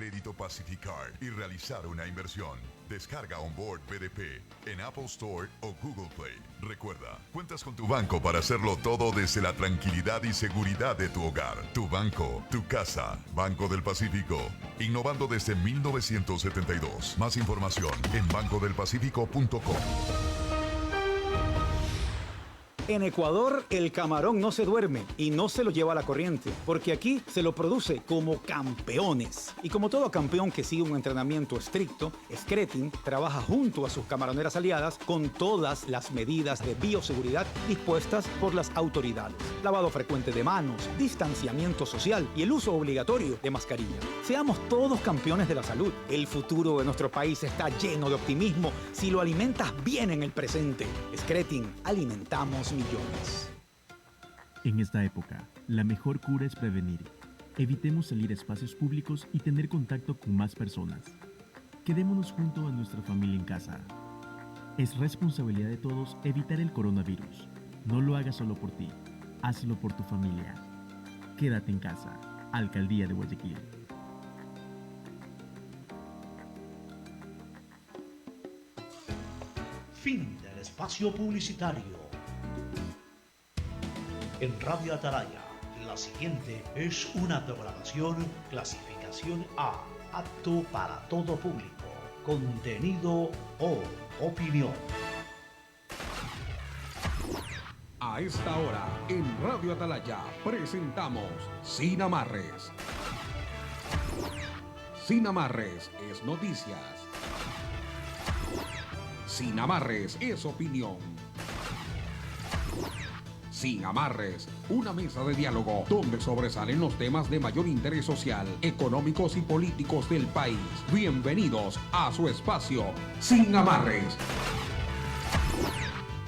crédito Pacificar y realizar una inversión. Descarga Onboard BDP en Apple Store o Google Play. Recuerda, cuentas con tu banco para hacerlo todo desde la tranquilidad y seguridad de tu hogar. Tu banco, tu casa. Banco del Pacífico. Innovando desde 1972. Más información en bancodelpacifico.com. En Ecuador, el camarón no se duerme y no se lo lleva a la corriente, porque aquí se lo produce como campeones. Y como todo campeón que sigue un entrenamiento estricto, Scretin trabaja junto a sus camaroneras aliadas con todas las medidas de bioseguridad dispuestas por las autoridades. Lavado frecuente de manos, distanciamiento social y el uso obligatorio de mascarilla. Seamos todos campeones de la salud. El futuro de nuestro país está lleno de optimismo si lo alimentas bien en el presente. Scretin, alimentamos millones. En esta época, la mejor cura es prevenir. Evitemos salir a espacios públicos y tener contacto con más personas. Quedémonos junto a nuestra familia en casa. Es responsabilidad de todos evitar el coronavirus. No lo hagas solo por ti, hazlo por tu familia. Quédate en casa. Alcaldía de Guayaquil. Fin del espacio publicitario. En Radio Atalaya, la siguiente es una programación clasificación A, apto para todo público, contenido o opinión. A esta hora, en Radio Atalaya, presentamos Sin Amarres. Sin Amarres es noticias. Sin Amarres es opinión. Sin Amarres, una mesa de diálogo donde sobresalen los temas de mayor interés social, económicos y políticos del país. Bienvenidos a su espacio Sin Amarres.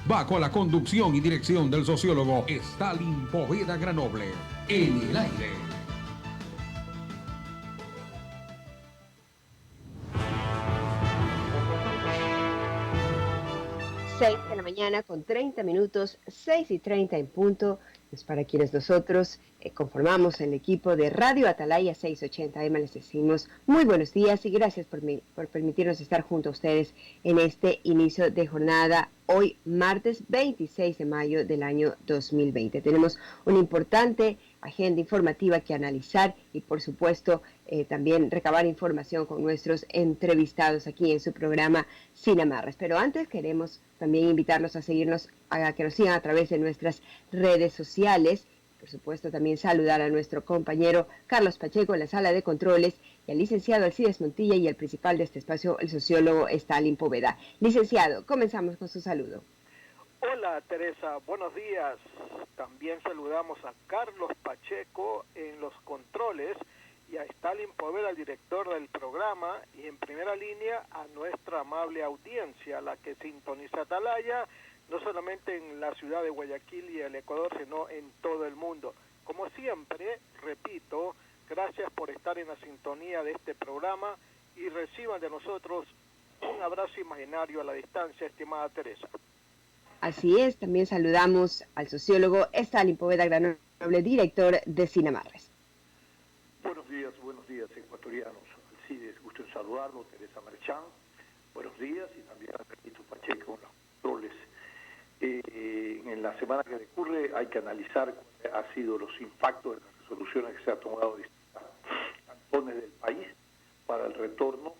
Bajo la conducción y dirección del sociólogo Stalin Poveda Granoble. En el aire. De la mañana con 30 minutos, 6:30 en punto. Es para quienes nosotros conformamos el equipo de Radio Atalaya 680M. Les decimos muy buenos días y gracias por permitirnos estar junto a ustedes en este inicio de jornada. Hoy, martes 26 de mayo del año 2020. Tenemos una importante agenda informativa que analizar y, por supuesto, también recabar información con nuestros entrevistados aquí en su programa Sin Amarres. Pero antes queremos también invitarlos a seguirnos, a que nos sigan a través de nuestras redes sociales. Por supuesto, también saludar a nuestro compañero Carlos Pacheco en la sala de controles y al licenciado Alcides Montilla y al principal de este espacio, el sociólogo Stalin Poveda. Licenciado, comenzamos con su saludo. Hola Teresa, buenos días. También saludamos a Carlos Pacheco en los controles y a Stalin Poveda, el director del programa, y en primera línea a nuestra amable audiencia, la que sintoniza Atalaya, no solamente en la ciudad de Guayaquil y el Ecuador, sino en todo el mundo. Como siempre, repito, gracias por estar en la sintonía de este programa y reciban de nosotros un abrazo imaginario a la distancia, estimada Teresa. Así es, también saludamos al sociólogo Stalin Poveda Granoble, director de Sin Amarres. Buenos días ecuatorianos. Alcides, gusto en saludarlo, Teresa Merchán. Buenos días y también a Benito Pacheco en los controles. En la semana que decurre hay que analizar cuáles han sido los impactos de las resoluciones que se han tomado en distintos cantones del país para el retorno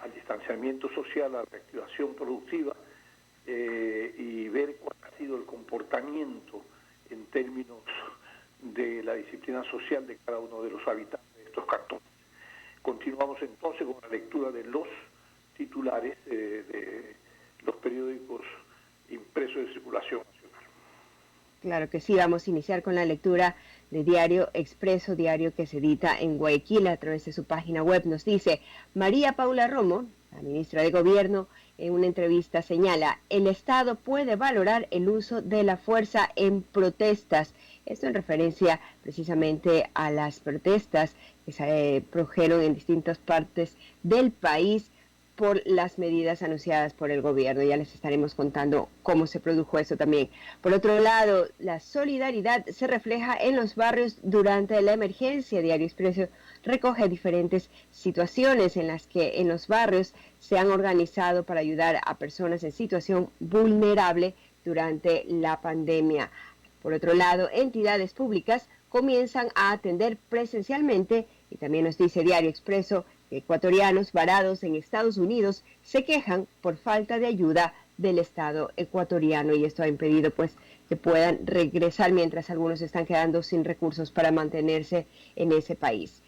al distanciamiento social, a la reactivación productiva y ver cuál ha sido el comportamiento en términos de la disciplina social de cada uno de los habitantes de estos cantones. Continuamos entonces con la lectura de los titulares de los periódicos impresos de circulación nacional. Claro que sí, vamos a iniciar con la lectura de Diario Expreso, diario que se edita en Guayaquil a través de su página web. Nos dice María Paula Romo, la ministra de Gobierno, en una entrevista señala: el Estado puede valorar el uso de la fuerza en protestas. Esto en referencia precisamente a las protestas que se produjeron en distintas partes del país por las medidas anunciadas por el gobierno. Ya les estaremos contando cómo se produjo eso también. Por otro lado, la solidaridad se refleja en los barrios durante la emergencia. Diario Expreso recoge diferentes situaciones en las que en los barrios se han organizado para ayudar a personas en situación vulnerable durante la pandemia. Por otro lado, entidades públicas comienzan a atender presencialmente, y también nos dice Diario Expreso que ecuatorianos varados en Estados Unidos se quejan por falta de ayuda del Estado ecuatoriano, y esto ha impedido pues que puedan regresar, mientras algunos están quedando sin recursos para mantenerse en ese país.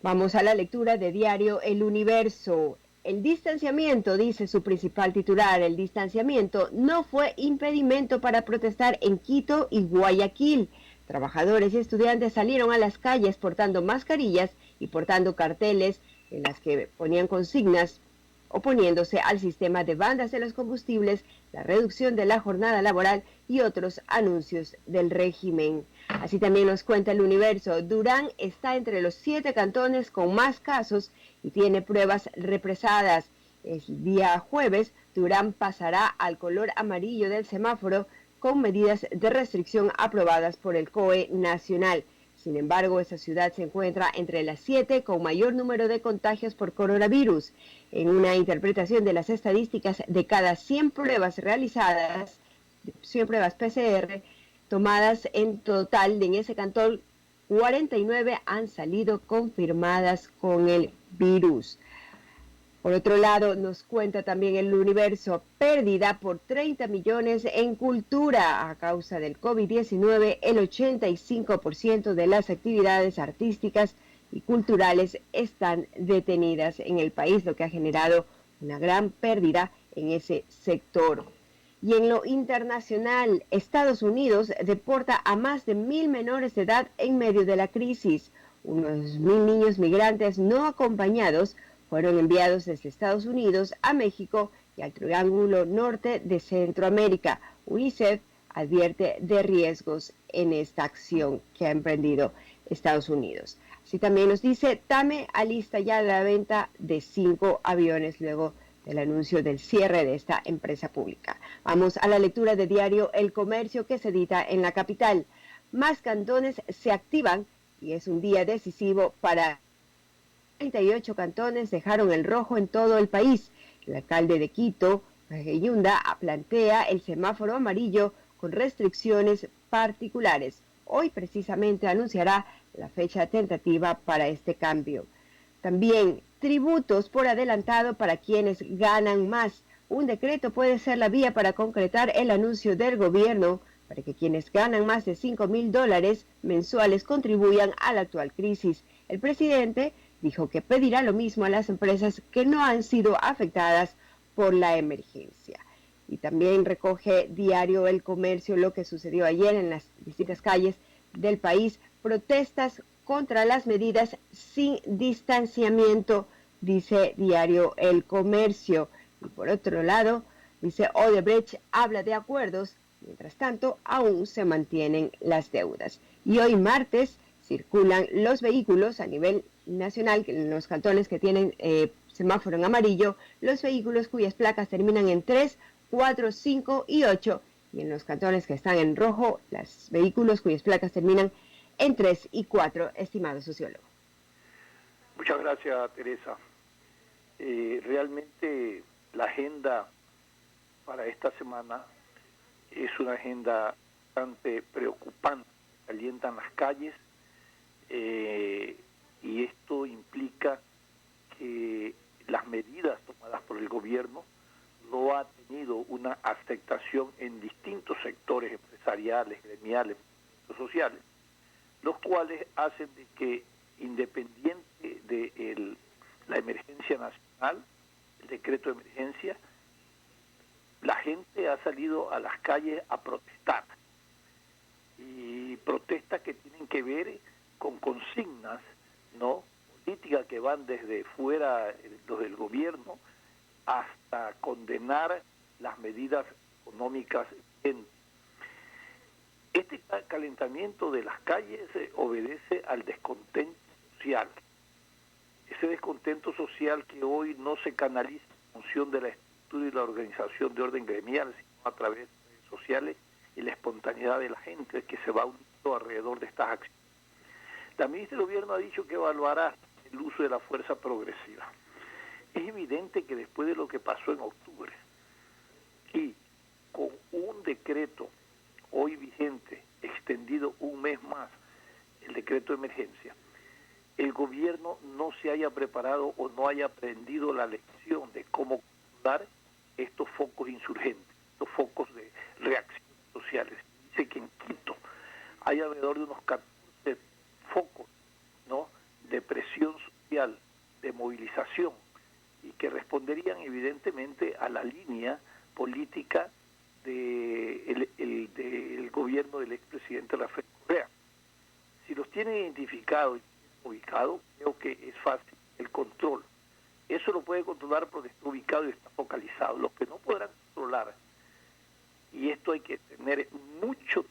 Vamos a la lectura de Diario El Universo. El distanciamiento, dice su principal titular, el distanciamiento no fue impedimento para protestar en Quito y Guayaquil. Trabajadores y estudiantes salieron a las calles portando mascarillas y portando carteles en las que ponían consignas oponiéndose al sistema de bandas de los combustibles, la reducción de la jornada laboral y otros anuncios del régimen. Así también nos cuenta El Universo, Durán está entre los 7 cantones con más casos y tiene pruebas represadas. El día jueves, Durán pasará al color amarillo del semáforo con medidas de restricción aprobadas por el COE nacional. Sin embargo, esa ciudad se encuentra entre las 7 con mayor número de contagios por coronavirus. En una interpretación de las estadísticas, de cada 100 pruebas realizadas, 100 pruebas PCR tomadas en total en ese cantón, 49 han salido confirmadas con el virus. Por otro lado, nos cuenta también El Universo, pérdida por 30 millones en cultura. A causa del COVID-19, el 85% de las actividades artísticas y culturales están detenidas en el país, lo que ha generado una gran pérdida en ese sector. Y en lo internacional, Estados Unidos deporta a más de 1.000 menores de edad en medio de la crisis. Unos 1.000 niños migrantes no acompañados fueron enviados desde Estados Unidos a México y al Triángulo Norte de Centroamérica. UNICEF advierte de riesgos en esta acción que ha emprendido Estados Unidos. Así también nos dice, TAME alista ya la venta de 5 aviones luego del anuncio del cierre de esta empresa pública. Vamos a la lectura de Diario El Comercio, que se edita en la capital. Más cantones se activan y es un día decisivo para 38 cantones dejaron el rojo en todo el país. El alcalde de Quito, Yunda, plantea el semáforo amarillo con restricciones particulares. Hoy precisamente anunciará la fecha tentativa para este cambio. También tributos por adelantado para quienes ganan más. Un decreto puede ser la vía para concretar el anuncio del gobierno para que quienes ganan más de $5.000 mensuales contribuyan a la actual crisis. El presidente dijo que pedirá lo mismo a las empresas que no han sido afectadas por la emergencia. Y también recoge Diario El Comercio lo que sucedió ayer en las distintas calles del país, protestas contra las medidas sin distanciamiento, dice Diario El Comercio. Y por otro lado, dice Odebrecht habla de acuerdos, mientras tanto aún se mantienen las deudas. Y hoy martes circulan los vehículos a nivel nacional, en los cantones que tienen semáforo en amarillo, los vehículos cuyas placas terminan en 3, 4, 5 y 8, y en los cantones que están en rojo, los vehículos cuyas placas terminan en 3 y 4, estimado sociólogo. Muchas gracias, Teresa. Realmente la agenda para esta semana es una agenda bastante preocupante. Calientan las calles y esto implica que las medidas tomadas por el gobierno no ha tenido una aceptación en distintos sectores empresariales, gremiales, sociales, los cuales hacen de que, independiente de la emergencia nacional, el decreto de emergencia, la gente ha salido a las calles a protestar, y protestas que tienen que ver con consignas, ¿no?, políticas que van desde fuera los del gobierno hasta condenar las medidas económicas. Este calentamiento de las calles obedece al descontento social. Ese descontento social que hoy no se canaliza en promoción de la estructura y la organización de orden gremial, sino a través de redes sociales y la espontaneidad de la gente que se va uniendo alrededor de estas acciones. La ministra del Gobierno ha dicho que evaluará el uso de la fuerza progresiva. Es evidente que después de lo que pasó en octubre y con un decreto hoy vigente, extendido un mes más, el decreto de emergencia, el gobierno no se haya preparado o no haya aprendido la lección de cómo controlar estos focos insurgentes, estos focos de reacciones sociales. Dice que en Quito hay alrededor de unos 14 focos, ¿no?, de presión social, de movilización, y que responderían evidentemente a la línea política del gobierno del expresidente Rafael Correa. Si los tienen identificados y ubicados, creo que es fácil el control. Eso lo puede controlar porque está ubicado y está focalizado. Los que no podrán controlar, y esto hay que tener mucho,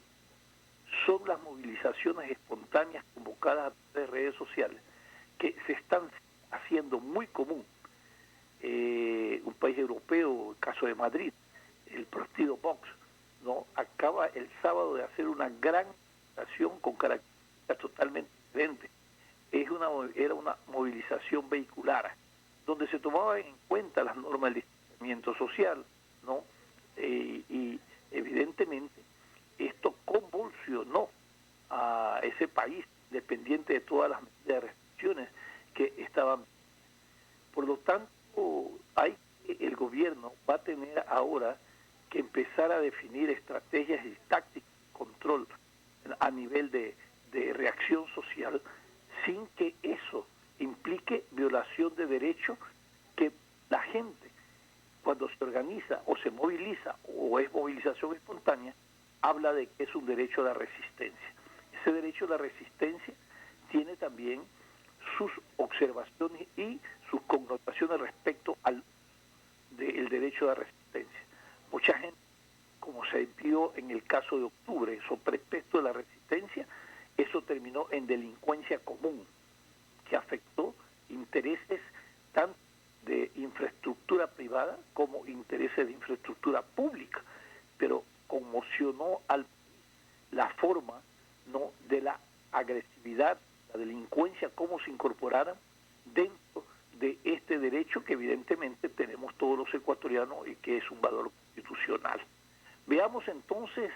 son las movilizaciones espontáneas convocadas a través de redes sociales, que se están haciendo muy común. Un país europeo, el caso de Madrid, el partido Vox, ¿no?, acaba el sábado de hacer una gran movilización con características totalmente diferentes. Era una movilización vehicular, donde se tomaban en cuenta las normas del distanciamiento social, ¿no? Y evidentemente esto convulsionó a ese país, dependiente de todas las medidas de restricciones que estaban. Por lo tanto, el gobierno va a tener ahora que empezar a definir estrategias y tácticas de control a nivel de reacción social, sin que eso implique violación de derechos, que la gente, cuando se organiza o se moviliza o es movilización espontánea, habla de que es un derecho a la resistencia. Ese derecho a la resistencia tiene también sus observaciones y sus connotaciones respecto al del derecho a la resistencia. Mucha gente, como se vio en el caso de octubre, sobre pretexto de la resistencia, eso terminó en delincuencia común, que afectó intereses tanto de infraestructura privada como intereses de infraestructura pública, pero conmocionó la forma, ¿no?, de la agresividad, la delincuencia, cómo se incorporaran dentro de este derecho que evidentemente tenemos todos los ecuatorianos y que es un valor constitucional. Veamos entonces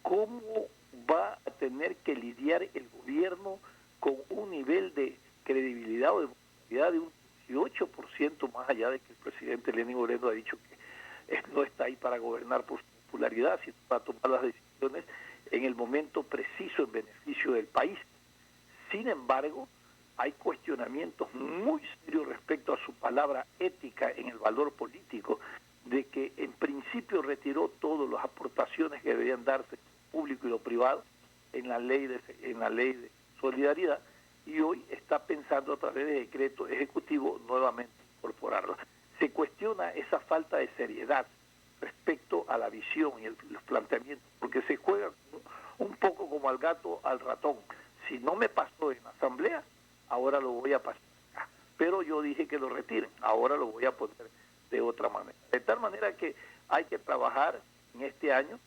cómo va a tener que lidiar el gobierno con un nivel de credibilidad o de popularidad de un 18%, más allá de que el presidente Lenín Moreno ha dicho que no está ahí para gobernar por su popularidad, sino para tomar las decisiones en el momento preciso en beneficio del país. Sin embargo, hay cuestionamientos muy serios respecto a su palabra ética en el valor político, de que en principio retiró todas las aportaciones que debían darse público y lo privado en la ley de solidaridad, y hoy está pensando a través de decreto ejecutivo nuevamente incorporarlo. Se cuestiona esa falta de seriedad respecto a la visión y los planteamientos, porque se juega un poco como al gato al ratón. Si no me pasó en la asamblea, ahora lo voy a pasar acá. Pero yo dije que lo retiren, ahora lo voy a poner de otra manera. De tal manera que hay que trabajar en este año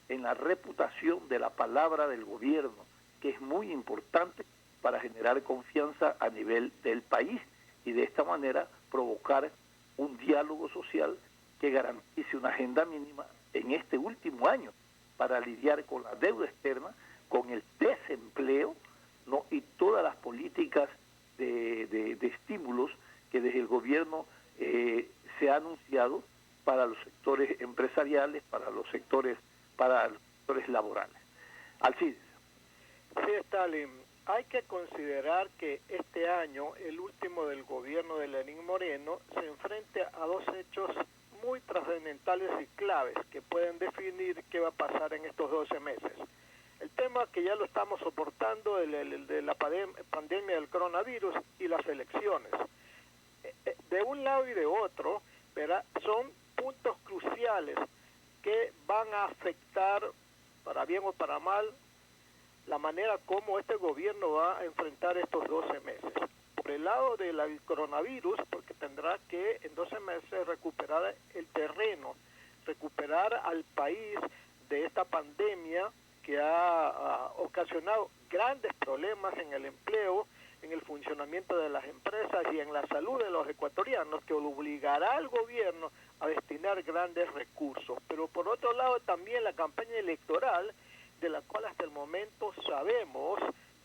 en la reputación de la palabra del gobierno, que es muy importante para generar confianza a nivel del país y de esta manera provocar un diálogo social que garantice una agenda mínima en este último año para lidiar con la deuda externa, con el desempleo, ¿no?, y todas las políticas de estímulos que desde el gobierno se ha anunciado para los sectores empresariales, para los sectores laborales. Alcides. Sí, Stalin, hay que considerar que este año, el último del gobierno de Lenín Moreno, se enfrenta a dos hechos muy trascendentales y claves que pueden definir qué va a pasar en estos 12 meses. El tema que ya lo estamos soportando de la pandemia del coronavirus y las elecciones. De un lado y de otro, ¿verdad?, son puntos cruciales que van a afectar, para bien o para mal, la manera como este gobierno va a enfrentar estos 12 meses. Por el lado del coronavirus, porque tendrá para que en 12 meses recuperar el terreno, recuperar al país de esta pandemia que ha ocasionado grandes problemas en el empleo, en el funcionamiento de las empresas y en la salud de los ecuatorianos, que obligará al gobierno a destinar grandes recursos. Pero por otro lado también la campaña electoral, de la cual hasta el momento sabemos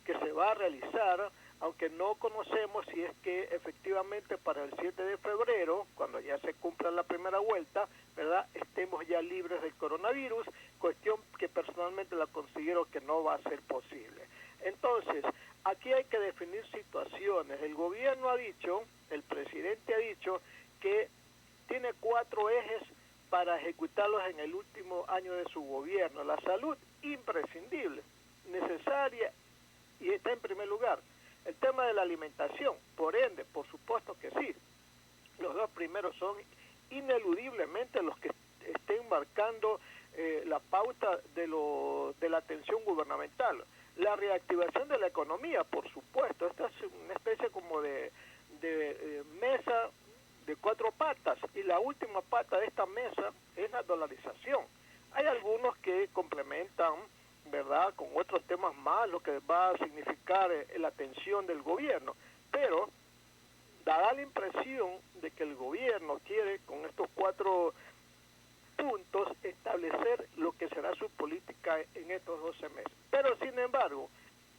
que se va a realizar, aunque no conocemos si es que efectivamente para el 7 de febrero, cuando ya se cumpla la primera vuelta, ¿verdad?, estemos ya libres del coronavirus, cuestión que personalmente la considero que no va a ser posible. Entonces, aquí hay que definir situaciones. El gobierno ha dicho, el presidente ha dicho que tiene 4 ejes para ejecutarlos en el último año de su gobierno. La salud, imprescindible, necesaria y está en primer lugar. El tema de la alimentación, por ende, por supuesto que sí. Los 2 primeros son ineludiblemente los que estén marcando la pauta de la atención gubernamental. La reactivación de la economía, por supuesto. Esta es una especie como de mesa de 4 patas, y la última pata de esta mesa es la dolarización. Hay algunos que complementan, ¿verdad?, con otros temas más, lo que va a significar la atención del gobierno, pero da la impresión de que el gobierno quiere, con estos 4 puntos, establecer lo que será su política en estos 12 meses. Pero, sin embargo,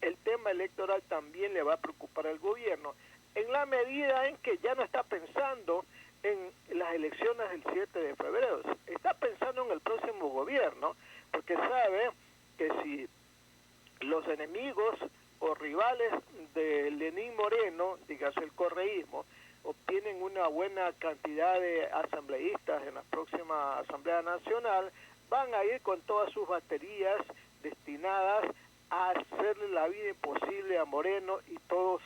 el tema electoral también le va a preocupar al gobierno, en la medida en que ya no está pensando en las elecciones del 7 de febrero, está pensando en el próximo gobierno, porque sabe que si los enemigos o rivales de Lenín Moreno, dígase el correísmo, obtienen una buena cantidad de asambleístas en la próxima Asamblea Nacional, van a ir con todas sus baterías destinadas a hacerle la vida imposible a Moreno y todos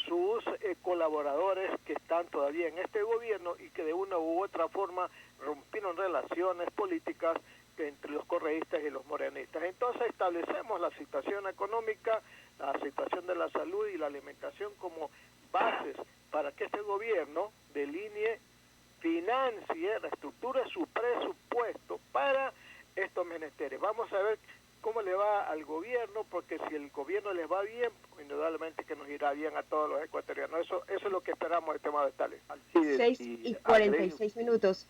sus colaboradores que están todavía en este gobierno y que de una u otra forma rompieron relaciones políticas entre los correístas y los morenistas. Entonces establecemos la situación económica, la situación de la salud y la alimentación como bases para que este gobierno delinee, financie, reestructure su presupuesto para estos menesteres. Vamos a ver cómo le va al gobierno, porque si el gobierno les va bien, indudablemente que nos irá bien a todos los ecuatorianos. Eso es lo que esperamos del tema de Tales. 6:46 minutos.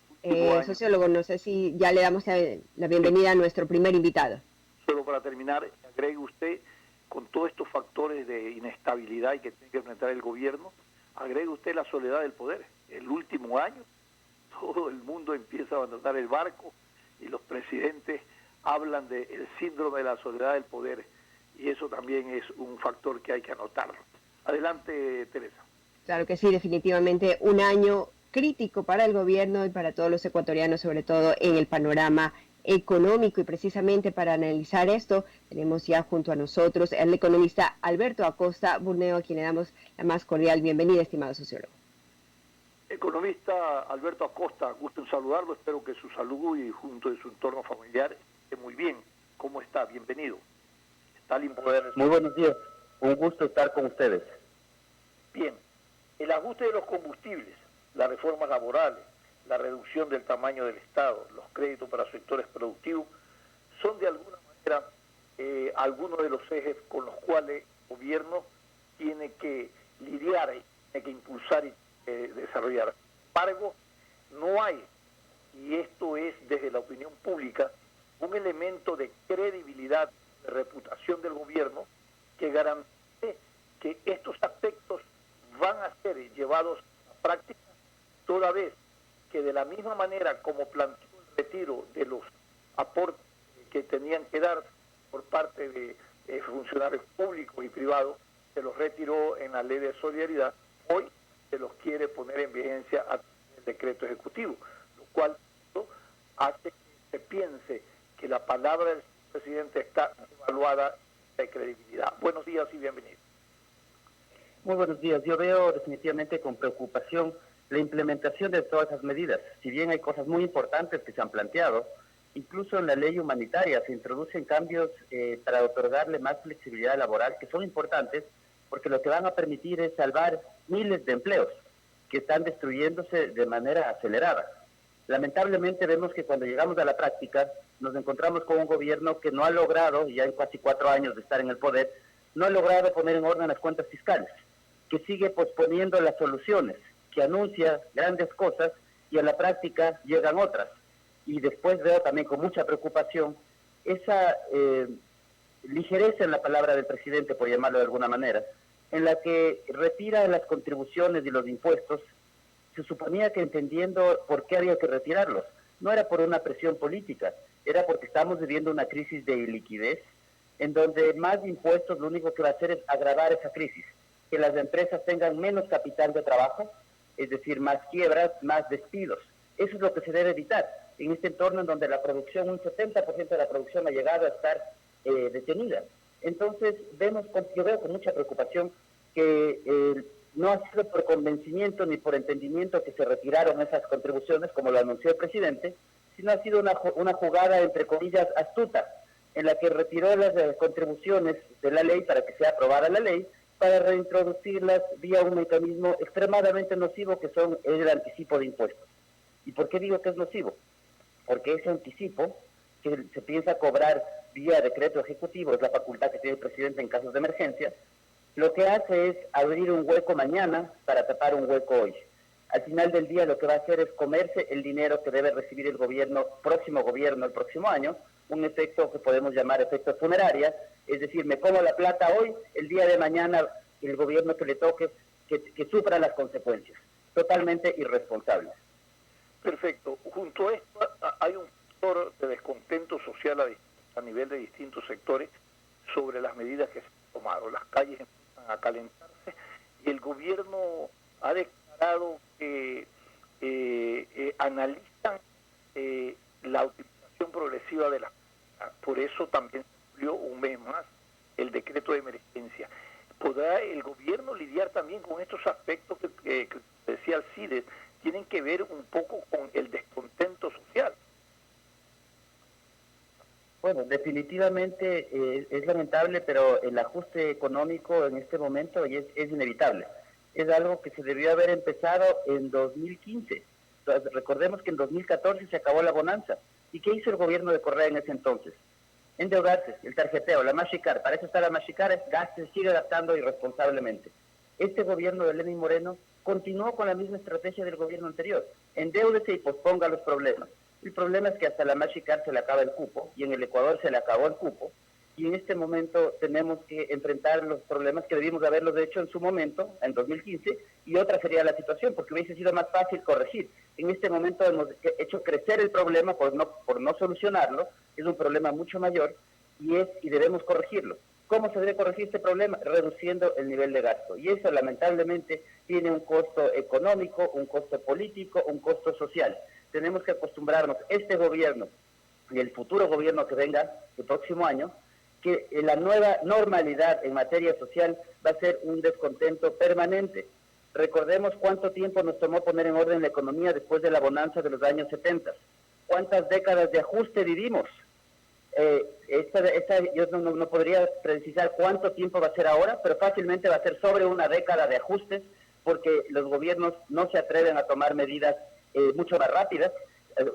Sociólogo, no sé si ya le damos la bienvenida a nuestro primer invitado. Solo para terminar, agregue usted, con todos estos factores de inestabilidad y que tiene que enfrentar el gobierno, agregue usted la soledad del poder. El último año, todo el mundo empieza a abandonar el barco y los presidentes hablan del síndrome de la soledad del poder, y eso también es un factor que hay que anotarlo. Adelante, Teresa. Claro que sí, definitivamente un año crítico para el gobierno y para todos los ecuatorianos, sobre todo en el panorama económico, y precisamente para analizar esto tenemos ya junto a nosotros al economista Alberto Acosta Burneo, a quien le damos la más cordial bienvenida, estimado sociólogo. Economista Alberto Acosta, gusto en saludarlo, espero que su salud y junto de su entorno familiar esté muy bien. ¿Cómo está? Bienvenido. Stalin Poder. Muy buenos días, un gusto estar con ustedes. Bien, el ajuste de los combustibles, las reformas laborales, la reducción del tamaño del Estado, los créditos para sectores productivos, son de alguna manera algunos de los ejes con los cuales el gobierno tiene que lidiar, tiene que impulsar y desarrollar. Sin embargo, no hay, y esto es desde la opinión pública, un elemento de credibilidad, de reputación del gobierno que garantice que estos aspectos van a ser llevados a práctica, toda vez que de la misma manera como planteó el retiro de los aportes que tenían que dar por parte de funcionarios públicos y privados, se los retiró en la ley de solidaridad, hoy se los quiere poner en vigencia a el decreto ejecutivo, lo cual hace que se piense que la palabra del presidente está evaluada de credibilidad. Buenos días y bienvenido. Muy buenos días. Yo veo definitivamente con preocupación la implementación de todas esas medidas. Si bien hay cosas muy importantes que se han planteado, incluso en la ley humanitaria se introducen cambios para otorgarle más flexibilidad laboral, que son importantes, porque lo que van a permitir es salvar miles de empleos que están destruyéndose de manera acelerada. Lamentablemente vemos que cuando llegamos a la práctica nos encontramos con un gobierno que no ha logrado, ya en casi 4 años de estar en el poder, no ha logrado poner en orden las cuentas fiscales, que sigue posponiendo las soluciones, que anuncia grandes cosas y a la práctica llegan otras. Y después veo también con mucha preocupación esa ligereza en la palabra del presidente, por llamarlo de alguna manera, en la que retira las contribuciones y los impuestos. Se suponía que entendiendo por qué había que retirarlos, no era por una presión política, era porque estamos viviendo una crisis de iliquidez, en donde más impuestos lo único que va a hacer es agravar esa crisis, que las empresas tengan menos capital de trabajo, es decir, más quiebras, más despidos. Eso es lo que se debe evitar en este entorno en donde la producción, un 70% de la producción ha llegado a estar detenida. Entonces, yo veo con mucha preocupación que no ha sido por convencimiento ni por entendimiento que se retiraron esas contribuciones, como lo anunció el presidente, sino ha sido una jugada, entre comillas, astuta, en la que retiró las contribuciones de la ley para que sea aprobada la ley, para reintroducirlas vía un mecanismo extremadamente nocivo que son el anticipo de impuestos. ¿Y por qué digo que es nocivo? Porque ese anticipo que se piensa cobrar vía decreto ejecutivo, es la facultad que tiene el presidente en casos de emergencia, lo que hace es abrir un hueco mañana para tapar un hueco hoy. Al final del día lo que va a hacer es comerse el dinero que debe recibir el próximo gobierno el próximo año, un efecto que podemos llamar efecto funeraria, es decir, me como la plata hoy, el día de mañana el gobierno que le toque que sufra las consecuencias. Totalmente irresponsable. Perfecto. Junto a esto hay un factor de descontento social a nivel de distintos sectores sobre las medidas que se han tomado. Las calles empiezan a calentarse y el gobierno ha declarado que analizan la utilización progresiva de las cosas. Por eso también se cumplió un mes más el decreto de emergencia. ¿Podrá el gobierno lidiar también con estos aspectos que decía Alcides, tienen que ver un poco con el descontento social? Bueno, definitivamente es lamentable, pero el ajuste económico en este momento es inevitable. Es algo que se debió haber empezado en 2015. Entonces, recordemos que en 2014 se acabó la bonanza. ¿Y qué hizo el gobierno de Correa en ese entonces? Endeudarse, el tarjeteo, la Machicar. Para eso está la Machicar, gaste, sigue gastando irresponsablemente. Este gobierno de Lenín Moreno continuó con la misma estrategia del gobierno anterior. Endeúdese y posponga los problemas. El problema es que hasta la Machicar se le acaba el cupo, y en el Ecuador se le acabó el cupo, y en este momento tenemos que enfrentar los problemas que debimos haberlos hecho en su momento, en 2015, y otra sería la situación, porque hubiese sido más fácil corregir. En este momento hemos hecho crecer el problema por no solucionarlo, es un problema mucho mayor, y debemos corregirlo. ¿Cómo se debe corregir este problema? Reduciendo el nivel de gasto. Y eso lamentablemente tiene un costo económico, un costo político, un costo social. Tenemos que acostumbrarnos, este gobierno y el futuro gobierno que venga el próximo año, que la nueva normalidad en materia social va a ser un descontento permanente. Recordemos cuánto tiempo nos tomó poner en orden la economía después de la bonanza de los años 70. ¿Cuántas décadas de ajuste vivimos? Yo no podría precisar cuánto tiempo va a ser ahora, pero fácilmente va a ser sobre una década de ajustes, porque los gobiernos no se atreven a tomar medidas mucho más rápidas,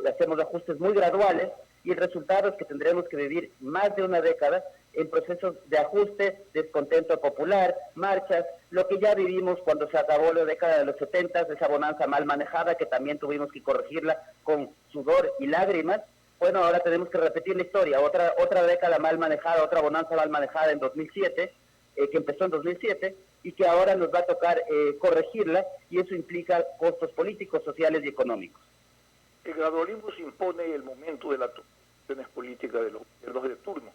hacemos ajustes muy graduales, y el resultado es que tendremos que vivir más de una década en procesos de ajuste, descontento popular, marchas, lo que ya vivimos cuando se acabó la década de los 70, esa bonanza mal manejada que también tuvimos que corregirla con sudor y lágrimas. Bueno, ahora tenemos que repetir la historia, otra década mal manejada, otra bonanza mal manejada en 2007, que empezó en 2007, y que ahora nos va a tocar corregirla, y eso implica costos políticos, sociales y económicos. El gradualismo se impone en el momento de las decisiones políticas de los gobiernos de turno,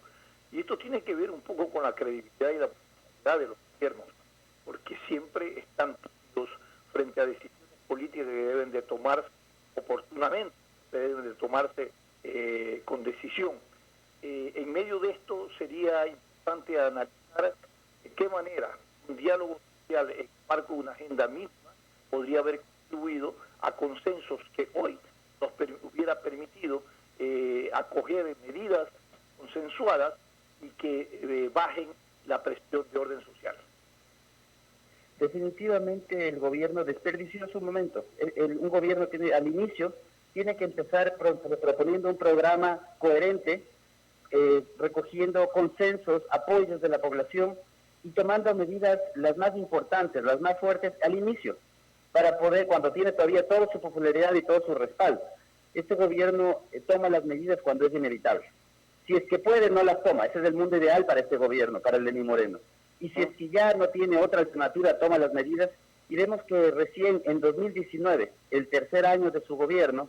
y esto tiene que ver un poco con la credibilidad y la popularidad de los gobiernos, porque siempre están todos frente a decisiones políticas que deben de tomarse oportunamente, deben de tomarse con decisión. En medio de esto sería importante analizar de qué manera un diálogo social en el marco de una agenda misma podría haber contribuido a consensos que hoy nos hubiera permitido acoger medidas consensuadas y que bajen la presión de orden social. Definitivamente el gobierno desperdició su momento. Un gobierno tiene, al inicio tiene que empezar proponiendo un programa coherente, recogiendo consensos, apoyos de la población y tomando medidas las más importantes, las más fuertes al inicio, para poder, cuando tiene todavía toda su popularidad y todo su respaldo. Este gobierno toma las medidas cuando es inevitable. Si es que puede, no las toma. Ese es el mundo ideal para este gobierno, para el Lenín Moreno. Y si es que ya no tiene otra alternativa, toma las medidas. Y vemos que recién en 2019, el tercer año de su gobierno,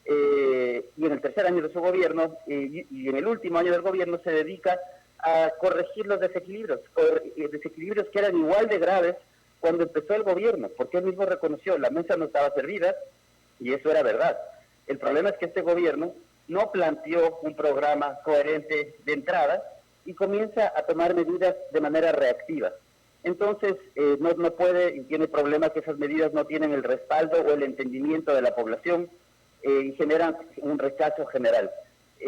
y en el tercer año de su gobierno, y en el último año del gobierno, se dedica a corregir los desequilibrios que eran igual de graves cuando empezó el gobierno, porque él mismo reconoció, la mesa no estaba servida, y eso era verdad. El problema es que este gobierno no planteó un programa coherente de entrada y comienza a tomar medidas de manera reactiva. Entonces, no puede y tiene problemas que esas medidas no tienen el respaldo o el entendimiento de la población y generan un rechazo general.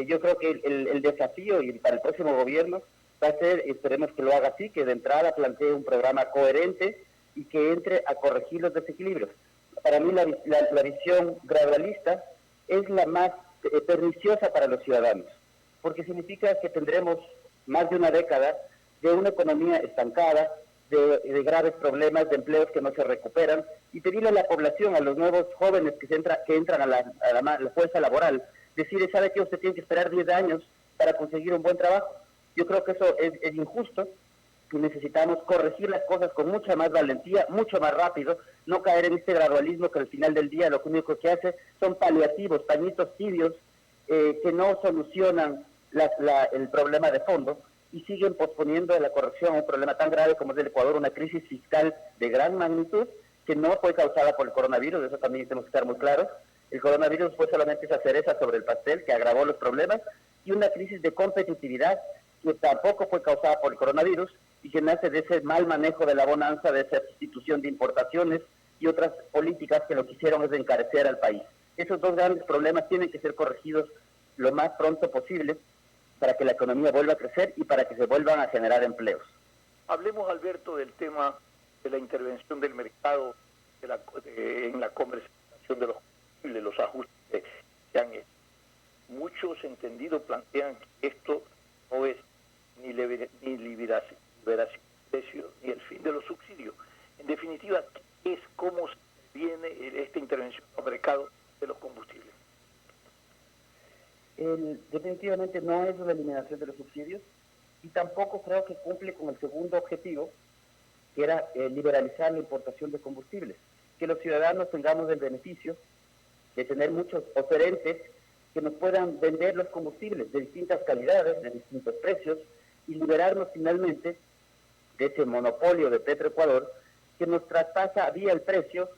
Yo creo que el desafío y para el próximo gobierno va a ser, esperemos que lo haga así, que de entrada plantee un programa coherente y que entre a corregir los desequilibrios. Para mí la visión gradualista es la más perniciosa para los ciudadanos, porque significa que tendremos más de una década de una economía estancada, de graves problemas, de empleos que no se recuperan, y pedirle a la población, a los nuevos jóvenes que entran a la fuerza laboral, decir, ¿sabe qué? Usted tiene que esperar 10 años para conseguir un buen trabajo. Yo creo que eso es injusto, y necesitamos corregir las cosas con mucha más valentía, mucho más rápido, no caer en este gradualismo que al final del día lo único que hace son paliativos, pañitos tibios, que no solucionan el problema de fondo y siguen posponiendo la corrección a un problema tan grave como es el Ecuador, una crisis fiscal de gran magnitud que no fue causada por el coronavirus, eso también tenemos que estar muy claros. El coronavirus fue solamente esa cereza sobre el pastel que agravó los problemas, y una crisis de competitividad que tampoco fue causada por el coronavirus y que nace de ese mal manejo de la bonanza, de esa sustitución de importaciones y otras políticas que lo que hicieron es encarecer al país. Esos dos grandes problemas tienen que ser corregidos lo más pronto posible para que la economía vuelva a crecer y para que se vuelvan a generar empleos. Hablemos, Alberto, del tema de la intervención del mercado en la comercialización de los combustibles, los ajustes que se han hecho. Muchos entendidos plantean que esto no es ni liberación de precios ni el fin de los subsidios. En definitiva, ¿qué es cómo viene esta intervención al mercado de los combustibles? Definitivamente no es una eliminación de los subsidios y tampoco creo que cumple con el segundo objetivo, que era liberalizar la importación de combustibles, que los ciudadanos tengamos el beneficio de tener muchos oferentes que nos puedan vender los combustibles de distintas calidades, de distintos precios, y liberarnos finalmente de ese monopolio de Petroecuador que nos traspasa vía el precio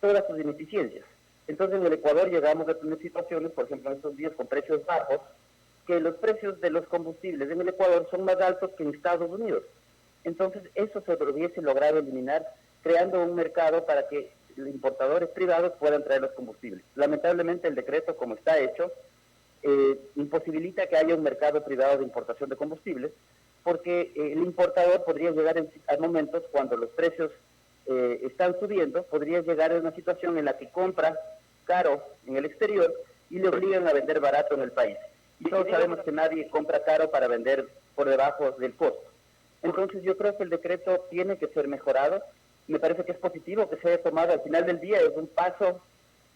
todas sus ineficiencias. Entonces en el Ecuador llegamos a tener situaciones, por ejemplo en estos días con precios bajos, que los precios de los combustibles en el Ecuador son más altos que en Estados Unidos. Entonces eso se hubiese logrado eliminar creando un mercado para que los importadores privados puedan traer los combustibles. Lamentablemente el decreto como está hecho imposibilita que haya un mercado privado de importación de combustibles, porque el importador podría llegar a momentos cuando los precios están subiendo, podría llegar a una situación en la que compra caro en el exterior y le obligan a vender barato en el país. Y todos sabemos que nadie compra caro para vender por debajo del costo. Entonces yo creo que el decreto tiene que ser mejorado. Me parece que es positivo que se haya tomado. Al final del día es un paso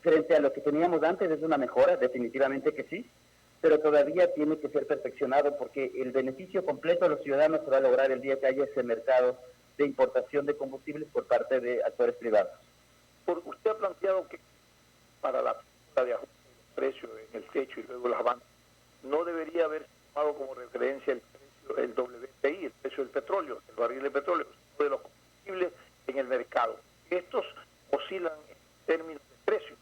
frente a lo que teníamos antes, es una mejora, definitivamente que sí, pero todavía tiene que ser perfeccionado porque el beneficio completo a los ciudadanos se va a lograr el día que haya ese mercado de importación de combustibles por parte de actores privados. Usted ha planteado que para la de ajuste del precio en el techo y luego las bandas, no debería haber tomado como referencia el precio, el WTI, el precio del petróleo, el barril de petróleo, de los combustibles en el mercado. Estos oscilan en términos de precio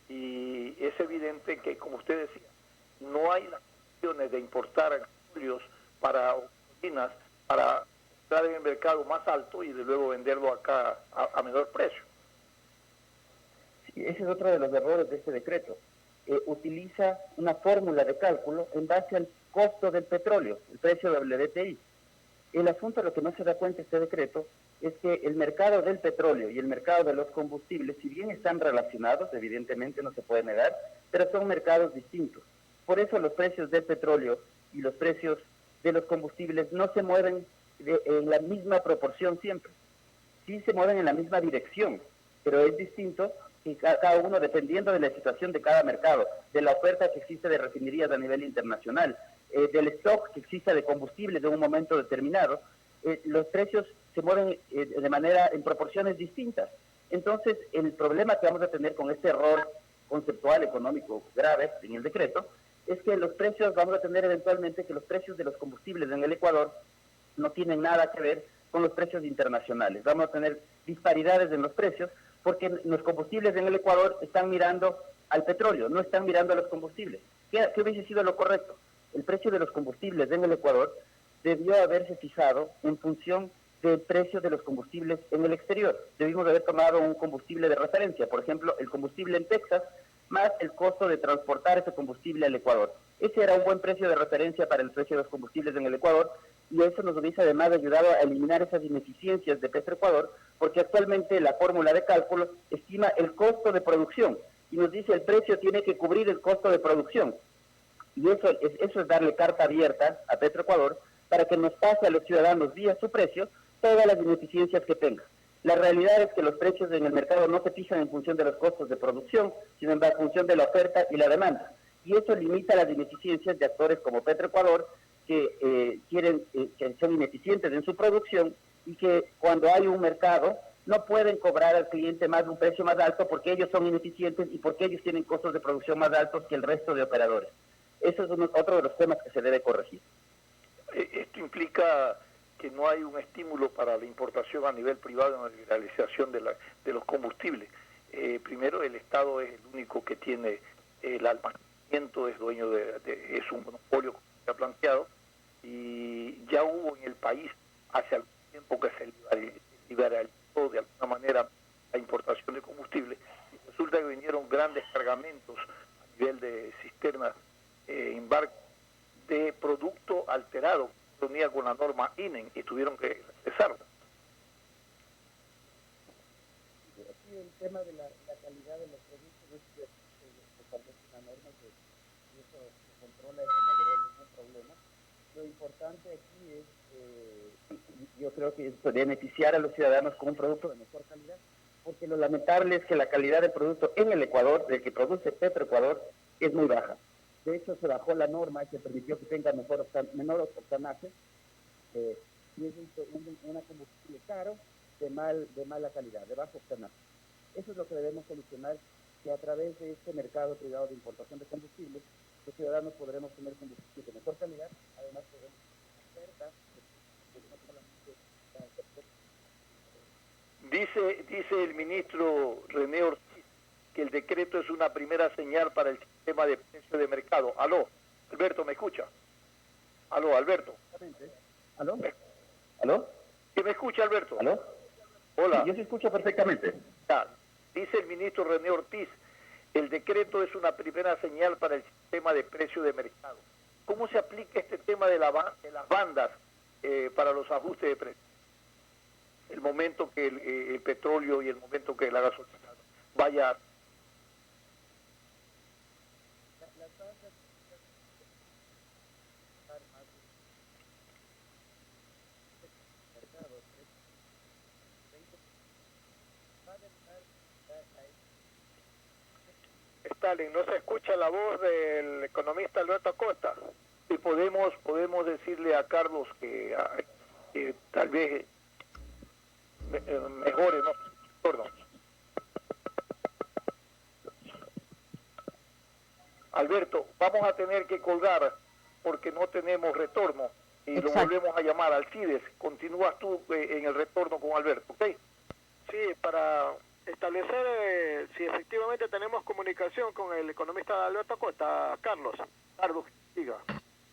y es evidente que, como usted decía, no hay las condiciones de importar petróleos para gasolinas para entrar en el mercado más alto y de luego venderlo acá a menor precio. Sí, ese es otro de los errores de este decreto. Utiliza una fórmula de cálculo en base al costo del petróleo, el precio WTI. El asunto, lo que no se da cuenta este decreto, es que el mercado del petróleo y el mercado de los combustibles, si bien están relacionados, evidentemente no se puede negar, pero son mercados distintos. Por eso los precios del petróleo y los precios de los combustibles no se mueven en la misma proporción siempre. Sí se mueven en la misma dirección, pero es distinto que cada uno dependiendo de la situación de cada mercado, de la oferta que existe de refinerías a nivel internacional, del stock que exista de combustible de un momento determinado, los precios se mueven en proporciones distintas. Entonces, el problema que vamos a tener con este error conceptual económico grave en el decreto es que los precios, vamos a tener eventualmente que los precios de los combustibles en el Ecuador no tienen nada que ver con los precios internacionales. Vamos a tener disparidades en los precios porque los combustibles en el Ecuador están mirando al petróleo, no están mirando a los combustibles. ¿Qué hubiese sido lo correcto? El precio de los combustibles en el Ecuador debió haberse fijado en función del precio de los combustibles en el exterior. Debimos haber tomado un combustible de referencia, por ejemplo, el combustible en Texas, más el costo de transportar ese combustible al Ecuador. Ese era un buen precio de referencia para el precio de los combustibles en el Ecuador, y eso nos hubiese además ayudado a eliminar esas ineficiencias de Petroecuador, porque actualmente la fórmula de cálculo estima el costo de producción, y nos dice el precio tiene que cubrir el costo de producción. Y eso es darle carta abierta a Petroecuador para que nos pase a los ciudadanos vía su precio todas las ineficiencias que tenga. La realidad es que los precios en el mercado no se fijan en función de los costos de producción, sino en función de la oferta y la demanda. Y eso limita las ineficiencias de actores como Petroecuador, que que son ineficientes en su producción y que cuando hay un mercado no pueden cobrar al cliente un precio más alto porque ellos son ineficientes y porque ellos tienen costos de producción más altos que el resto de operadores. Eso es otro de los temas que se debe corregir. Esto implica que no hay un estímulo para la importación a nivel privado en la liberalización de los combustibles. Primero, el Estado es el único que tiene el almacenamiento, es dueño es un monopolio como se ha planteado, y ya hubo en el país hace algún tiempo que se liberalizó de alguna manera la importación de combustible, y resulta que vinieron grandes cargamentos a nivel de cisternas en barco de producto alterado que unía con la norma INEN y tuvieron que regresarla. Aquí el tema de la calidad de los productos es totalmente una norma que eso se controla, eso no le da ningún problema. Lo importante aquí es, yo creo que es beneficiar a los ciudadanos con un producto de mejor calidad, porque lo lamentable es que la calidad del producto en el Ecuador, del que produce Petroecuador, es muy baja. De hecho, se bajó la norma que permitió que tenga menor octanaje, y es una combustible caro de mala calidad, de bajo octanaje. Eso es lo que debemos solucionar, que a través de este mercado privado de importación de combustibles, los ciudadanos podremos tener combustible de mejor calidad, además podemos tener oferta de no solamente Dice el ministro René Ortiz que el decreto es una primera señal para el sistema de precio de mercado. Aló, Alberto, ¿me escucha? Aló, Alberto. ¿Aló? ¿Aló? ¿Sí me escucha, Alberto? ¿Aló? Hola. Sí, yo se escucho perfectamente. Dice el ministro René Ortiz, el decreto es una primera señal para el sistema de precio de mercado. ¿Cómo se aplica este tema de las bandas para los ajustes de precios? El momento que el petróleo y el momento que la gasolina vaya... Stalin, ¿no se escucha la voz del economista Alberto Acosta? Y podemos decirle a Carlos que tal vez mejore, ¿no? Perdón. Alberto, vamos a tener que colgar porque no tenemos retorno y Exacto. Lo volvemos a llamar. Alcides, continúas tú en el retorno con Alberto, ¿ok? Sí, para establecer si efectivamente tenemos comunicación con el economista Alberto Acosta. Carlos, diga.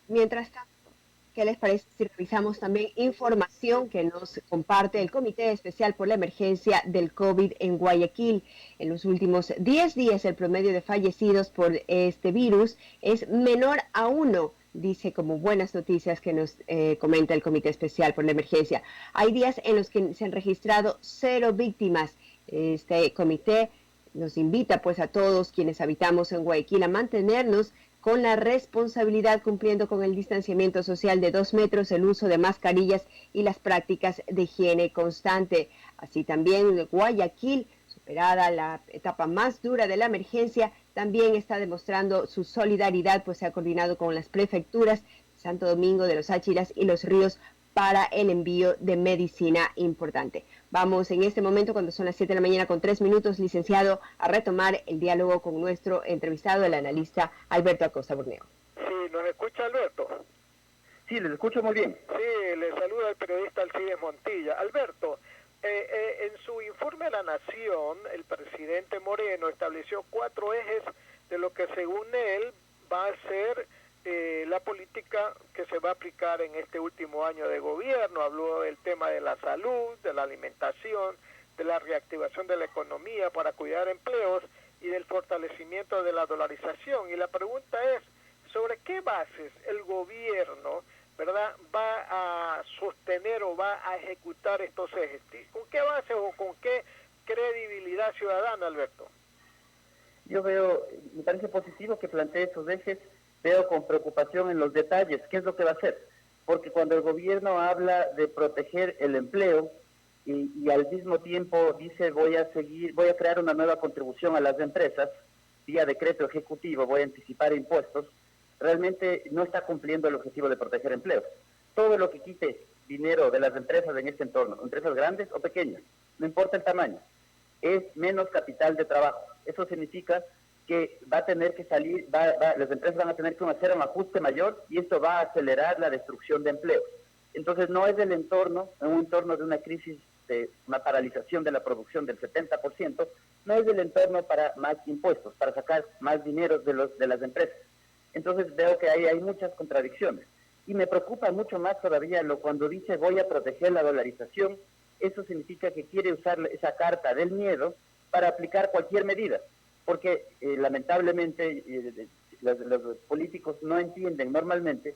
Mientras tanto, ¿qué les parece si revisamos también información que nos comparte el Comité Especial por la Emergencia del COVID en Guayaquil? En los últimos 10 días el promedio de fallecidos por este virus es menor a 1 dice como buenas noticias que nos comenta el Comité Especial por la Emergencia. Hay días en los que se han registrado 0 víctimas. Este comité nos invita pues a todos quienes habitamos en Guayaquil a mantenernos con la responsabilidad, cumpliendo con el distanciamiento social de 2 metros, el uso de mascarillas y las prácticas de higiene constante. Así también Guayaquil, superada la etapa más dura de la emergencia, también está demostrando su solidaridad, pues se ha coordinado con las prefecturas Santo Domingo, de los Áchilas y Los Ríos para el envío de medicina importante. Vamos en este momento, cuando son las 7 de la mañana con 3 minutos, licenciado, a retomar el diálogo con nuestro entrevistado, el analista Alberto Acosta Borneo. Sí, ¿nos escucha Alberto? Sí, les escucho muy bien. Sí, le saluda el periodista Alcides Montilla. Alberto, en su informe a la Nación, el presidente Moreno estableció 4 ejes de lo que según él va a ser la política que se va a aplicar en este último año de gobierno. Habló del tema de la salud, de la alimentación, de la reactivación de la economía para cuidar empleos y del fortalecimiento de la dolarización. Y la pregunta es, ¿sobre qué bases el gobierno, verdad, va a sostener o va a ejecutar estos ejes? ¿Con qué bases o con qué credibilidad ciudadana, Alberto? Yo veo, me parece positivo que plantee esos ejes. Veo con preocupación en los detalles, ¿qué es lo que va a hacer? Porque cuando el gobierno habla de proteger el empleo y al mismo tiempo dice voy a crear una nueva contribución a las empresas, vía decreto ejecutivo, voy a anticipar impuestos, realmente no está cumpliendo el objetivo de proteger empleos. Todo lo que quite dinero de las empresas en este entorno, empresas grandes o pequeñas, no importa el tamaño, es menos capital de trabajo. Eso significa que va a tener que salir, las empresas van a tener que hacer un ajuste mayor y esto va a acelerar la destrucción de empleos. Entonces no es el entorno, en un entorno de una crisis, de una paralización de la producción del 70%, no es el entorno para más impuestos, para sacar más dinero de las empresas. Entonces veo que ahí hay muchas contradicciones. Y me preocupa mucho más todavía cuando dice voy a proteger la dolarización. Eso significa que quiere usar esa carta del miedo para aplicar cualquier medida. Porque lamentablemente los políticos no entienden normalmente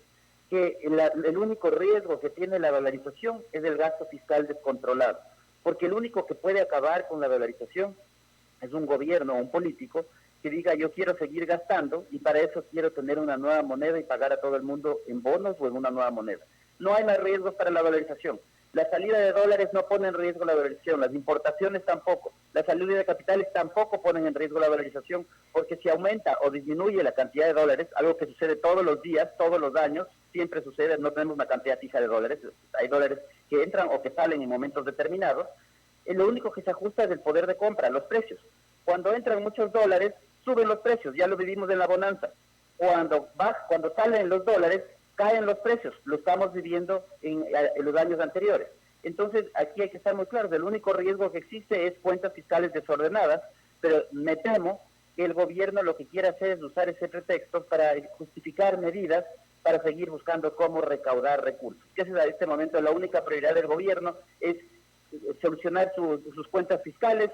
que el único riesgo que tiene la dolarización es el gasto fiscal descontrolado, porque el único que puede acabar con la dolarización es un gobierno o un político que diga yo quiero seguir gastando y para eso quiero tener una nueva moneda y pagar a todo el mundo en bonos o en una nueva moneda. No hay más riesgos para la dolarización. La salida de dólares no pone en riesgo la dolarización, las importaciones tampoco, la salida de capitales tampoco ponen en riesgo la dolarización, porque si aumenta o disminuye la cantidad de dólares, algo que sucede todos los días, todos los años, siempre sucede, no tenemos una cantidad fija de dólares, hay dólares que entran o que salen en momentos determinados, lo único que se ajusta es el poder de compra, los precios. Cuando entran muchos dólares, suben los precios, ya lo vivimos en la bonanza. Cuando salen los dólares, caen los precios, lo estamos viviendo en los años anteriores. Entonces, aquí hay que estar muy claros, el único riesgo que existe es cuentas fiscales desordenadas, pero me temo que el gobierno lo que quiere hacer es usar ese pretexto para justificar medidas para seguir buscando cómo recaudar recursos. Que esa es a este momento la única prioridad del gobierno, es solucionar sus cuentas fiscales,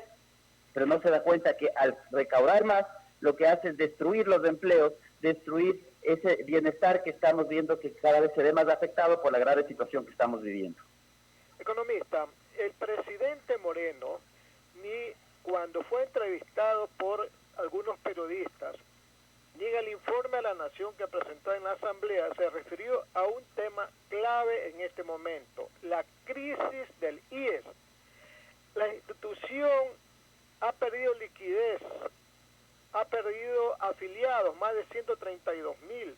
pero no se da cuenta que al recaudar más, lo que hace es destruir los empleos, destruir ese bienestar que estamos viendo que cada vez se ve más afectado por la grave situación que estamos viviendo. Economista, el presidente Moreno, ni cuando fue entrevistado por algunos periodistas, ni en el informe a la Nación que presentó en la Asamblea, se refirió a un tema clave en este momento, la crisis del IES. La institución ha perdido liquidez, ha perdido afiliados, más de 132,000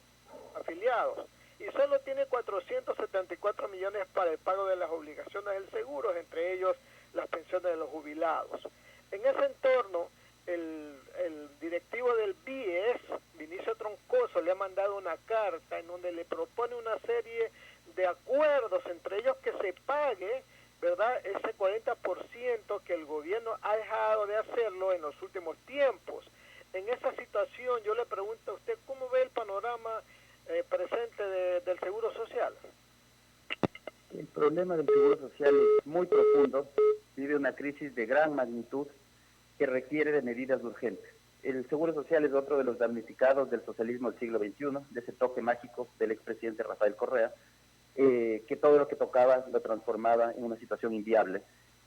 afiliados, y solo tiene 474 millones para el pago de las obligaciones del seguro, entre ellos las pensiones de los jubilados. En ese entorno, el directivo del BIES, Vinicio Troncoso, le ha mandado una carta en donde le propone una serie de acuerdos, entre ellos que se pague, ¿verdad?, ese 40% que el gobierno ha dejado de hacerlo en los últimos tiempos. En esa situación yo le pregunto a usted, ¿cómo ve el panorama presente del Seguro Social? El problema del Seguro Social es muy profundo, vive una crisis de gran magnitud que requiere de medidas urgentes. el Seguro Social es otro de los damnificados del socialismo del siglo XXI, de ese toque mágico del expresidente Rafael Correa, que todo lo que tocaba lo transformaba en una situación inviable.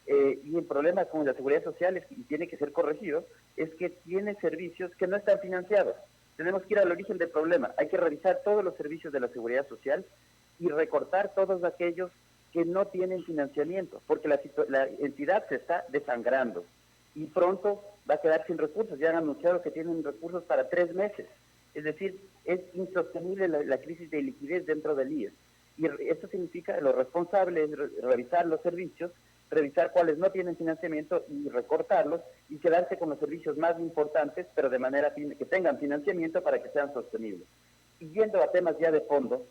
Y el problema con la seguridad social, y tiene que ser corregido, es que tiene servicios que no están financiados. Tenemos que ir al origen del problema. Hay que revisar todos los servicios de la seguridad social y recortar todos aquellos que no tienen financiamiento, porque la entidad se está desangrando y pronto va a quedar sin recursos. Ya han anunciado que tienen recursos para 3 meses. Es decir, es insostenible la crisis de liquidez dentro del IES. Y esto significa, lo responsable es revisar los servicios, revisar cuáles no tienen financiamiento y recortarlos y quedarse con los servicios más importantes, pero de manera que tengan financiamiento para que sean sostenibles. Y yendo a temas ya de fondo,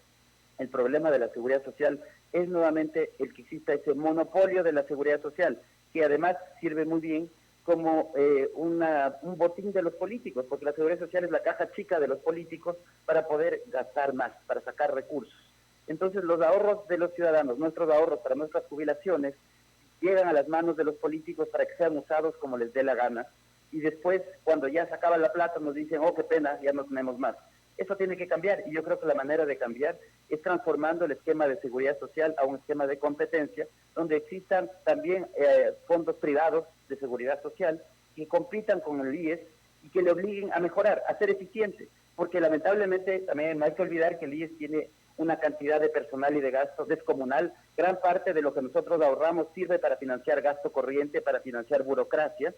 el problema de la seguridad social es nuevamente el que exista ese monopolio de la seguridad social, que además sirve muy bien como un botín de los políticos, porque la seguridad social es la caja chica de los políticos para poder gastar más, para sacar recursos. Entonces los ahorros de los ciudadanos, nuestros ahorros para nuestras jubilaciones, llegan a las manos de los políticos para que sean usados como les dé la gana, y después, cuando ya se acaba la plata, nos dicen, oh, qué pena, ya no tenemos más. Eso tiene que cambiar, y yo creo que la manera de cambiar es transformando el esquema de seguridad social a un esquema de competencia, donde existan también fondos privados de seguridad social que compitan con el IES y que le obliguen a mejorar, a ser eficiente, porque lamentablemente también no hay que olvidar que el IES tiene una cantidad de personal y de gasto descomunal. Gran parte de lo que nosotros ahorramos sirve para financiar gasto corriente, para financiar burocracia,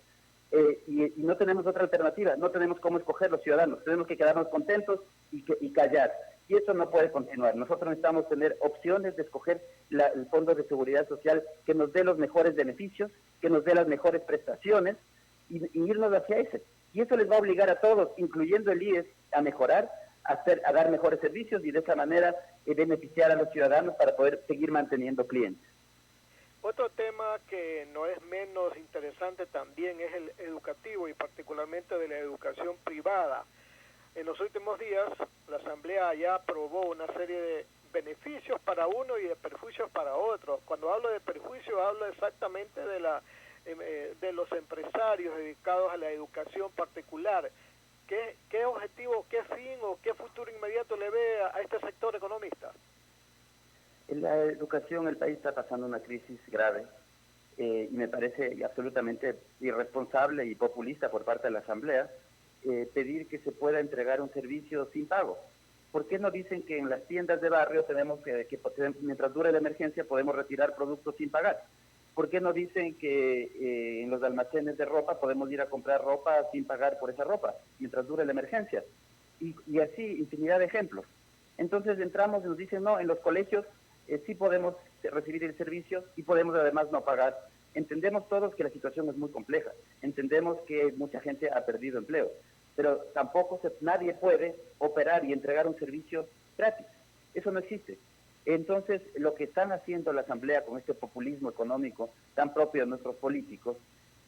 y no tenemos otra alternativa, no tenemos cómo escoger los ciudadanos, tenemos que quedarnos contentos y callar, y eso no puede continuar. Nosotros necesitamos tener opciones de escoger el Fondo de Seguridad Social que nos dé los mejores beneficios, que nos dé las mejores prestaciones, y irnos hacia ese. Y eso les va a obligar a todos, incluyendo el IES, a mejorar, a dar mejores servicios y de esa manera beneficiar a los ciudadanos para poder seguir manteniendo clientes. Otro tema que no es menos interesante también es el educativo y particularmente de la educación privada. En los últimos días la Asamblea ya aprobó una serie de beneficios para uno y de perjuicios para otro. Cuando hablo de perjuicios hablo exactamente de los empresarios dedicados a la educación particular. ¿Qué objetivo, qué fin o qué futuro inmediato le ve a este sector economista? En la educación el país está pasando una crisis grave y me parece absolutamente irresponsable y populista por parte de la Asamblea pedir que se pueda entregar un servicio sin pago. ¿Por qué no dicen que en las tiendas de barrio tenemos que mientras dure la emergencia podemos retirar productos sin pagar? ¿Por qué no dicen que en los almacenes de ropa podemos ir a comprar ropa sin pagar por esa ropa, mientras dure la emergencia? Y así, infinidad de ejemplos. Entonces entramos y nos dicen, no, en los colegios sí podemos recibir el servicio y podemos además no pagar. Entendemos todos que la situación es muy compleja, entendemos que mucha gente ha perdido empleo, pero tampoco nadie puede operar y entregar un servicio gratis. Eso no existe. Entonces, lo que están haciendo la Asamblea con este populismo económico tan propio de nuestros políticos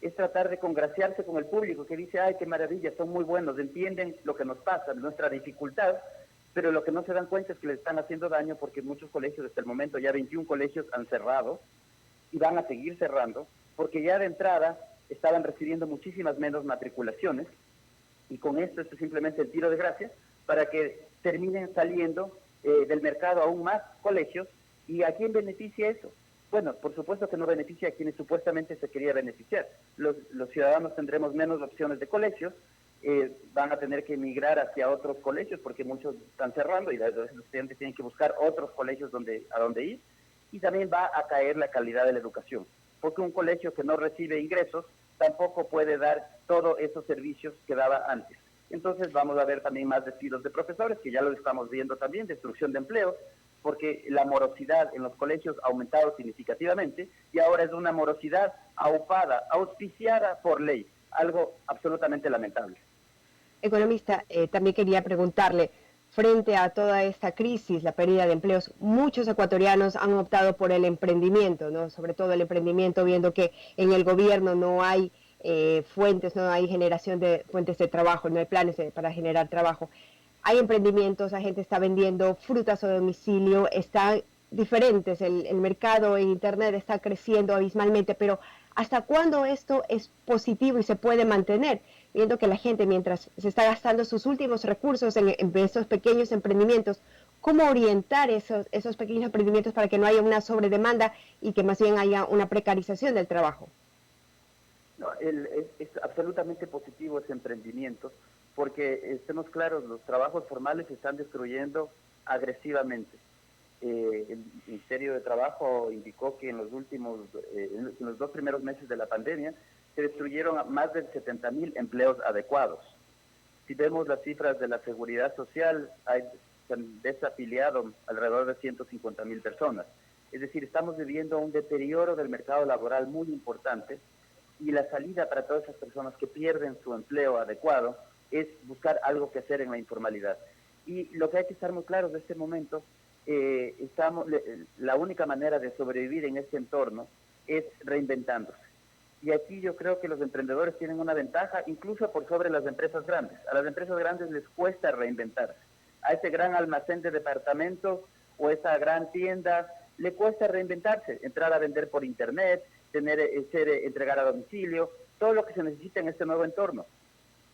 es tratar de congraciarse con el público que dice, ay, qué maravilla, son muy buenos, entienden lo que nos pasa, nuestra dificultad, pero lo que no se dan cuenta es que les están haciendo daño porque muchos colegios, hasta el momento ya 21 colegios han cerrado y van a seguir cerrando, porque ya de entrada estaban recibiendo muchísimas menos matriculaciones y con esto es simplemente el tiro de gracia para que terminen saliendo del mercado aún más colegios. ¿Y a quién beneficia eso? Bueno, por supuesto que no beneficia a quienes supuestamente se quería beneficiar. Los ciudadanos tendremos menos opciones de colegios, van a tener que emigrar hacia otros colegios porque muchos están cerrando y los estudiantes tienen que buscar otros colegios a donde ir, y también va a caer la calidad de la educación, porque un colegio que no recibe ingresos tampoco puede dar todos esos servicios que daba antes. Entonces vamos a ver también más despidos de profesores, que ya lo estamos viendo también, destrucción de empleos, porque la morosidad en los colegios ha aumentado significativamente y ahora es una morosidad aupada, auspiciada por ley, algo absolutamente lamentable. Economista, también quería preguntarle, frente a toda esta crisis, la pérdida de empleos, muchos ecuatorianos han optado por el emprendimiento, ¿no? Sobre todo el emprendimiento, viendo que en el gobierno no hay fuentes, no hay generación de fuentes de trabajo, no hay planes para generar trabajo. Hay emprendimientos, la gente está vendiendo frutas a domicilio, están diferentes, el mercado en internet está creciendo abismalmente, pero ¿hasta cuándo esto es positivo y se puede mantener? viendo que la gente mientras se está gastando sus últimos recursos en estos pequeños emprendimientos, ¿cómo orientar esos pequeños emprendimientos para que no haya una sobredemanda y que más bien haya una precarización del trabajo? No, es absolutamente positivo ese emprendimiento, porque estemos claros, los trabajos formales se están destruyendo agresivamente. El Ministerio de Trabajo indicó que en los 2 primeros meses de la pandemia se destruyeron más de 70,000 empleos adecuados. Si vemos las cifras de la Seguridad Social, se han desafiliado alrededor de 150,000 personas. Es decir, estamos viviendo un deterioro del mercado laboral muy importante, y la salida para todas esas personas que pierden su empleo adecuado es buscar algo que hacer en la informalidad. Y lo que hay que estar muy claros de este momento, la única manera de sobrevivir en este entorno es reinventándose. Y aquí yo creo que los emprendedores tienen una ventaja, incluso por sobre las empresas grandes. A las empresas grandes les cuesta reinventarse. A ese gran almacén de departamentos o esa gran tienda le cuesta reinventarse, entrar a vender por internet, entregar a domicilio, todo lo que se necesita en este nuevo entorno.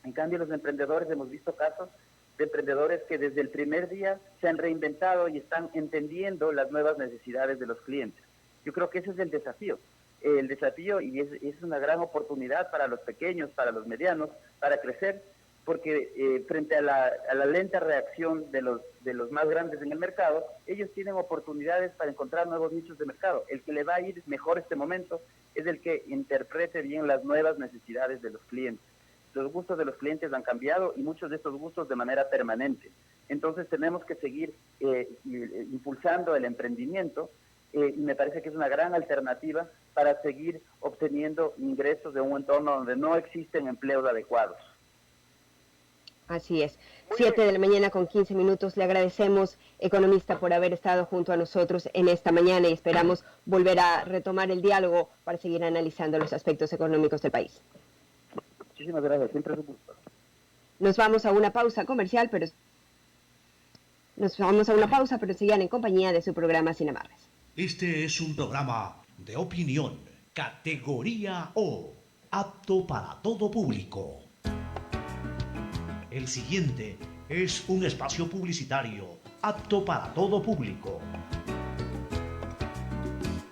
En cambio, los emprendedores, hemos visto casos de emprendedores que desde el primer día se han reinventado y están entendiendo las nuevas necesidades de los clientes. Yo creo que ese es el desafío. Y es una gran oportunidad para los pequeños, para los medianos, para crecer, porque frente a la lenta reacción de los más grandes en el mercado, ellos tienen oportunidades para encontrar nuevos nichos de mercado. El que le va a ir mejor este momento es el que interprete bien las nuevas necesidades de los clientes. Los gustos de los clientes han cambiado y muchos de estos gustos de manera permanente. Entonces tenemos que seguir impulsando el emprendimiento y me parece que es una gran alternativa para seguir obteniendo ingresos de un entorno donde no existen empleos adecuados. Así es. 7:15 a.m. Le agradecemos, economista, por haber estado junto a nosotros en esta mañana y esperamos volver a retomar el diálogo para seguir analizando los aspectos económicos del país. Muchísimas gracias, siempre es un gusto. Nos vamos a una pausa comercial, pero sigan en compañía de su programa Sin Amarres. Este es un programa de opinión, categoría O, apto para todo público. El siguiente es un espacio publicitario apto para todo público.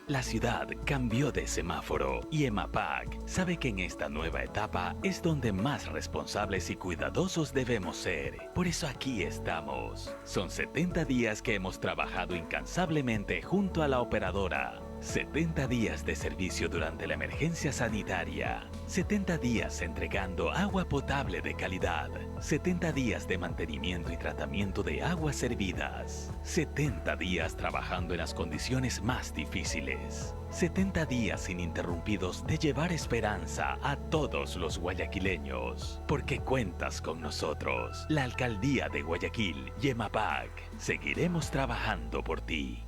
La ciudad cambió de semáforo y EMAPAC sabe que en esta nueva etapa es donde más responsables y cuidadosos debemos ser. Por eso aquí estamos. Son 70 días que hemos trabajado incansablemente junto a la operadora. 70 días de servicio durante la emergencia sanitaria. 70 días entregando agua potable de calidad. 70 días de mantenimiento y tratamiento de aguas servidas. 70 días trabajando en las condiciones más difíciles. 70 días ininterrumpidos de llevar esperanza a todos los guayaquileños. Porque cuentas con nosotros. La Alcaldía de Guayaquil y EMAPAC. Seguiremos trabajando por ti.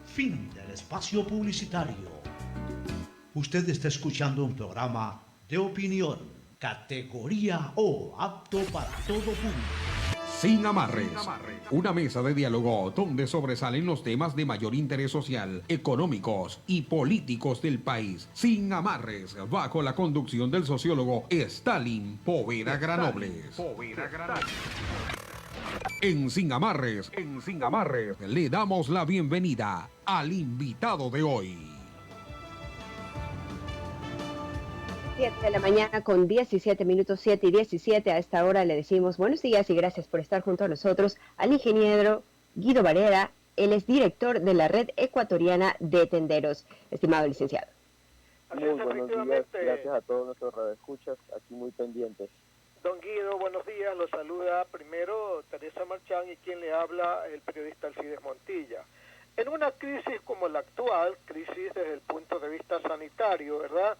Fin del espacio publicitario. Usted está escuchando un programa de opinión, categoría O, apto para todo público. Sin amarres, una mesa de diálogo donde sobresalen los temas de mayor interés social, económicos y políticos del país. Sin amarres, bajo la conducción del sociólogo Stalin Poveda Granobles. En Sin Amarres, le damos la bienvenida al invitado de hoy. 7:17 a.m, 7:17 a esta hora le decimos buenos días y gracias por estar junto a nosotros al ingeniero Guido Varela. Él es director de la Red Ecuatoriana de Tenderos. Estimado licenciado. Muy buenos días, gracias a todos nuestros radioescuchas, aquí muy pendientes. Don Guido, buenos días. Lo saluda primero Teresa Marchán y quien le habla el periodista Alcides Montilla. En una crisis como la actual, crisis desde el punto de vista sanitario, ¿verdad?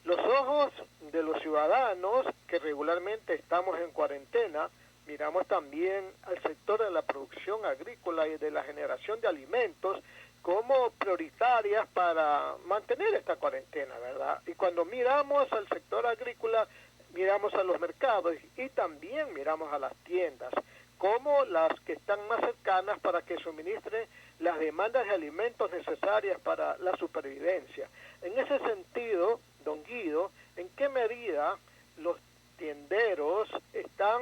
Los ojos de los ciudadanos que regularmente estamos en cuarentena, miramos también al sector de la producción agrícola y de la generación de alimentos como prioritarias para mantener esta cuarentena, ¿verdad? Y cuando miramos al sector agrícola, miramos a los mercados y también miramos a las tiendas, como las que están más cercanas para que suministren las demandas de alimentos necesarias para la supervivencia. En ese sentido, don Guido, ¿En qué medida los tienderos están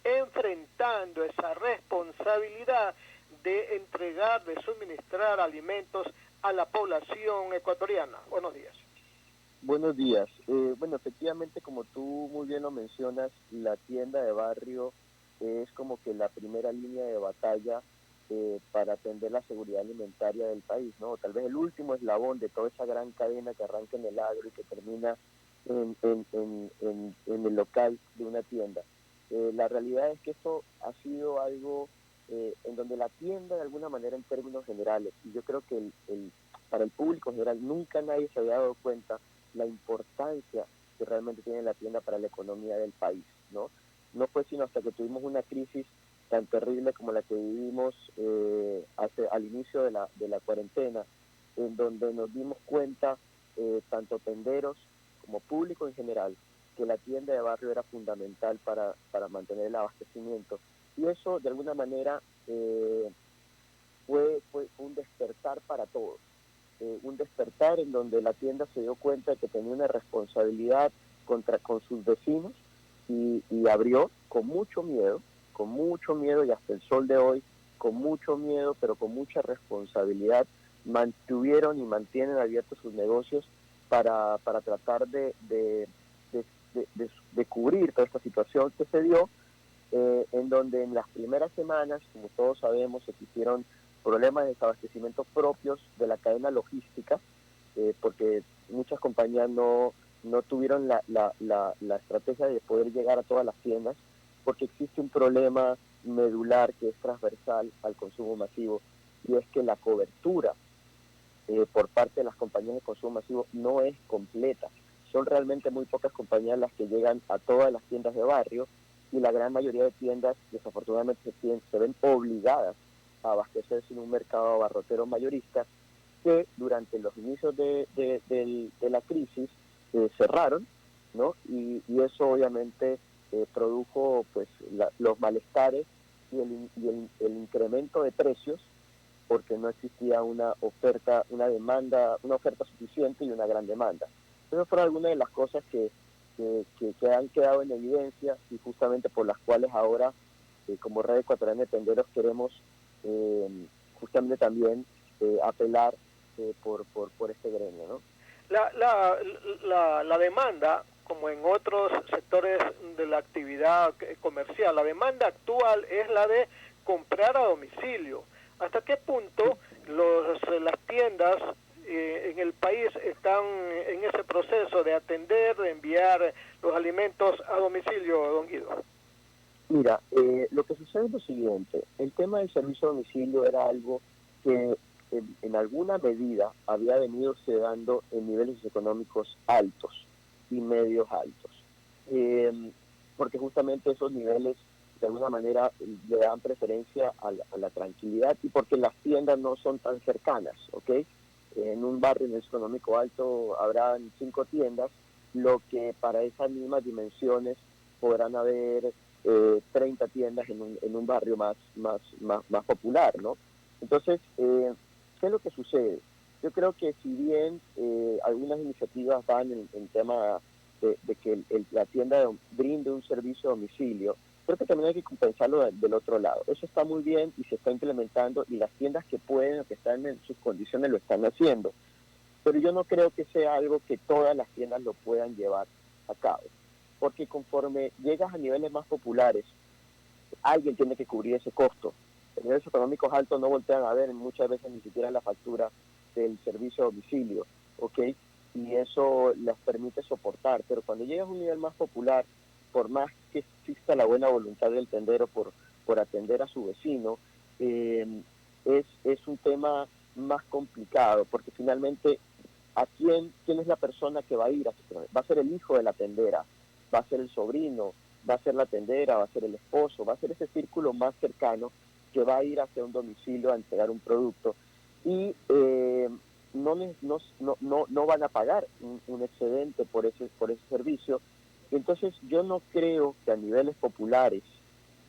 enfrentando esa responsabilidad de entregar, de suministrar alimentos a la población ecuatoriana? Buenos días. Buenos días. Bueno, efectivamente, como tú muy bien lo mencionas, la tienda de barrio es como que la primera línea de batalla para atender la seguridad alimentaria del país, ¿no? Tal vez el último eslabón de toda esa gran cadena que arranca en el agro y que termina en el local de una tienda. La realidad es que esto ha sido algo en donde la tienda, de alguna manera, en términos generales, y yo creo que para el público en general nunca nadie se había dado cuenta la importancia que realmente tiene la tienda para la economía del país, ¿no? No fue sino hasta que tuvimos una crisis tan terrible como la que vivimos al inicio de la cuarentena, en donde nos dimos cuenta, tanto tenderos como público en general, que la tienda de barrio era fundamental para mantener el abastecimiento. Y eso, de alguna manera, fue un despertar para todos. Un despertar en donde la tienda se dio cuenta de que tenía una responsabilidad con sus vecinos y abrió con mucho miedo y hasta el sol de hoy, con mucho miedo, pero con mucha responsabilidad, mantuvieron y mantienen abiertos sus negocios para tratar de cubrir toda esta situación que se dio, en donde en las primeras semanas, como todos sabemos, existieron problemas de desabastecimiento propios de la cadena logística, porque muchas compañías no tuvieron la estrategia de poder llegar a todas las tiendas, porque existe un problema medular que es transversal al consumo masivo, y es que la cobertura por parte de las compañías de consumo masivo no es completa. Son realmente muy pocas compañías las que llegan a todas las tiendas de barrio, y la gran mayoría de tiendas desafortunadamente se ven obligadas a abastecerse en un mercado abarrotero mayorista que durante los inicios de la crisis cerraron, ¿no? Y eso obviamente produjo pues los malestares y el incremento de precios, porque no existía una oferta suficiente y una gran demanda. Esas fueron algunas de las cosas que han quedado en evidencia y justamente por las cuales ahora como Red Ecuatoriana de Tenderos queremos justamente también apelar por este gremio, ¿no? La demanda, como en otros sectores de la actividad comercial, la demanda actual es la de comprar a domicilio. ¿Hasta qué punto las tiendas en el país están en ese proceso de atender, de enviar los alimentos a domicilio, don Guido? Mira, lo que sucede es lo siguiente. El tema del servicio a domicilio era algo que en alguna medida había venido se dando en niveles económicos altos y medios altos, porque justamente esos niveles de alguna manera le dan preferencia a la tranquilidad y porque las tiendas no son tan cercanas, ¿ok? En un barrio en el económico alto habrán 5 tiendas, lo que para esas mismas dimensiones podrán haber 30 tiendas en un barrio más popular, ¿no? Entonces, ¿qué es lo que sucede? Yo creo que si bien algunas iniciativas van en tema de que la tienda brinde un servicio a domicilio, creo que también hay que compensarlo del otro lado. Eso está muy bien y se está implementando y las tiendas que pueden o que están en sus condiciones lo están haciendo. Pero yo no creo que sea algo que todas las tiendas lo puedan llevar a cabo. Porque conforme llegas a niveles más populares, alguien tiene que cubrir ese costo. En niveles económicos altos no voltean a ver muchas veces ni siquiera la factura del servicio a domicilio, ¿ok? Y eso les permite soportar. Pero cuando llegas a un nivel más popular, por más que exista la buena voluntad del tendero por atender a su vecino, es un tema más complicado, porque finalmente, ¿a quién es la persona que va a ir a su tendero? Va a ser el hijo de la tendera, va a ser el sobrino, va a ser la tendera, va a ser el esposo, va a ser ese círculo más cercano que va a ir hacia un domicilio a entregar un producto y no van a pagar un excedente por ese servicio. Entonces yo no creo que a niveles populares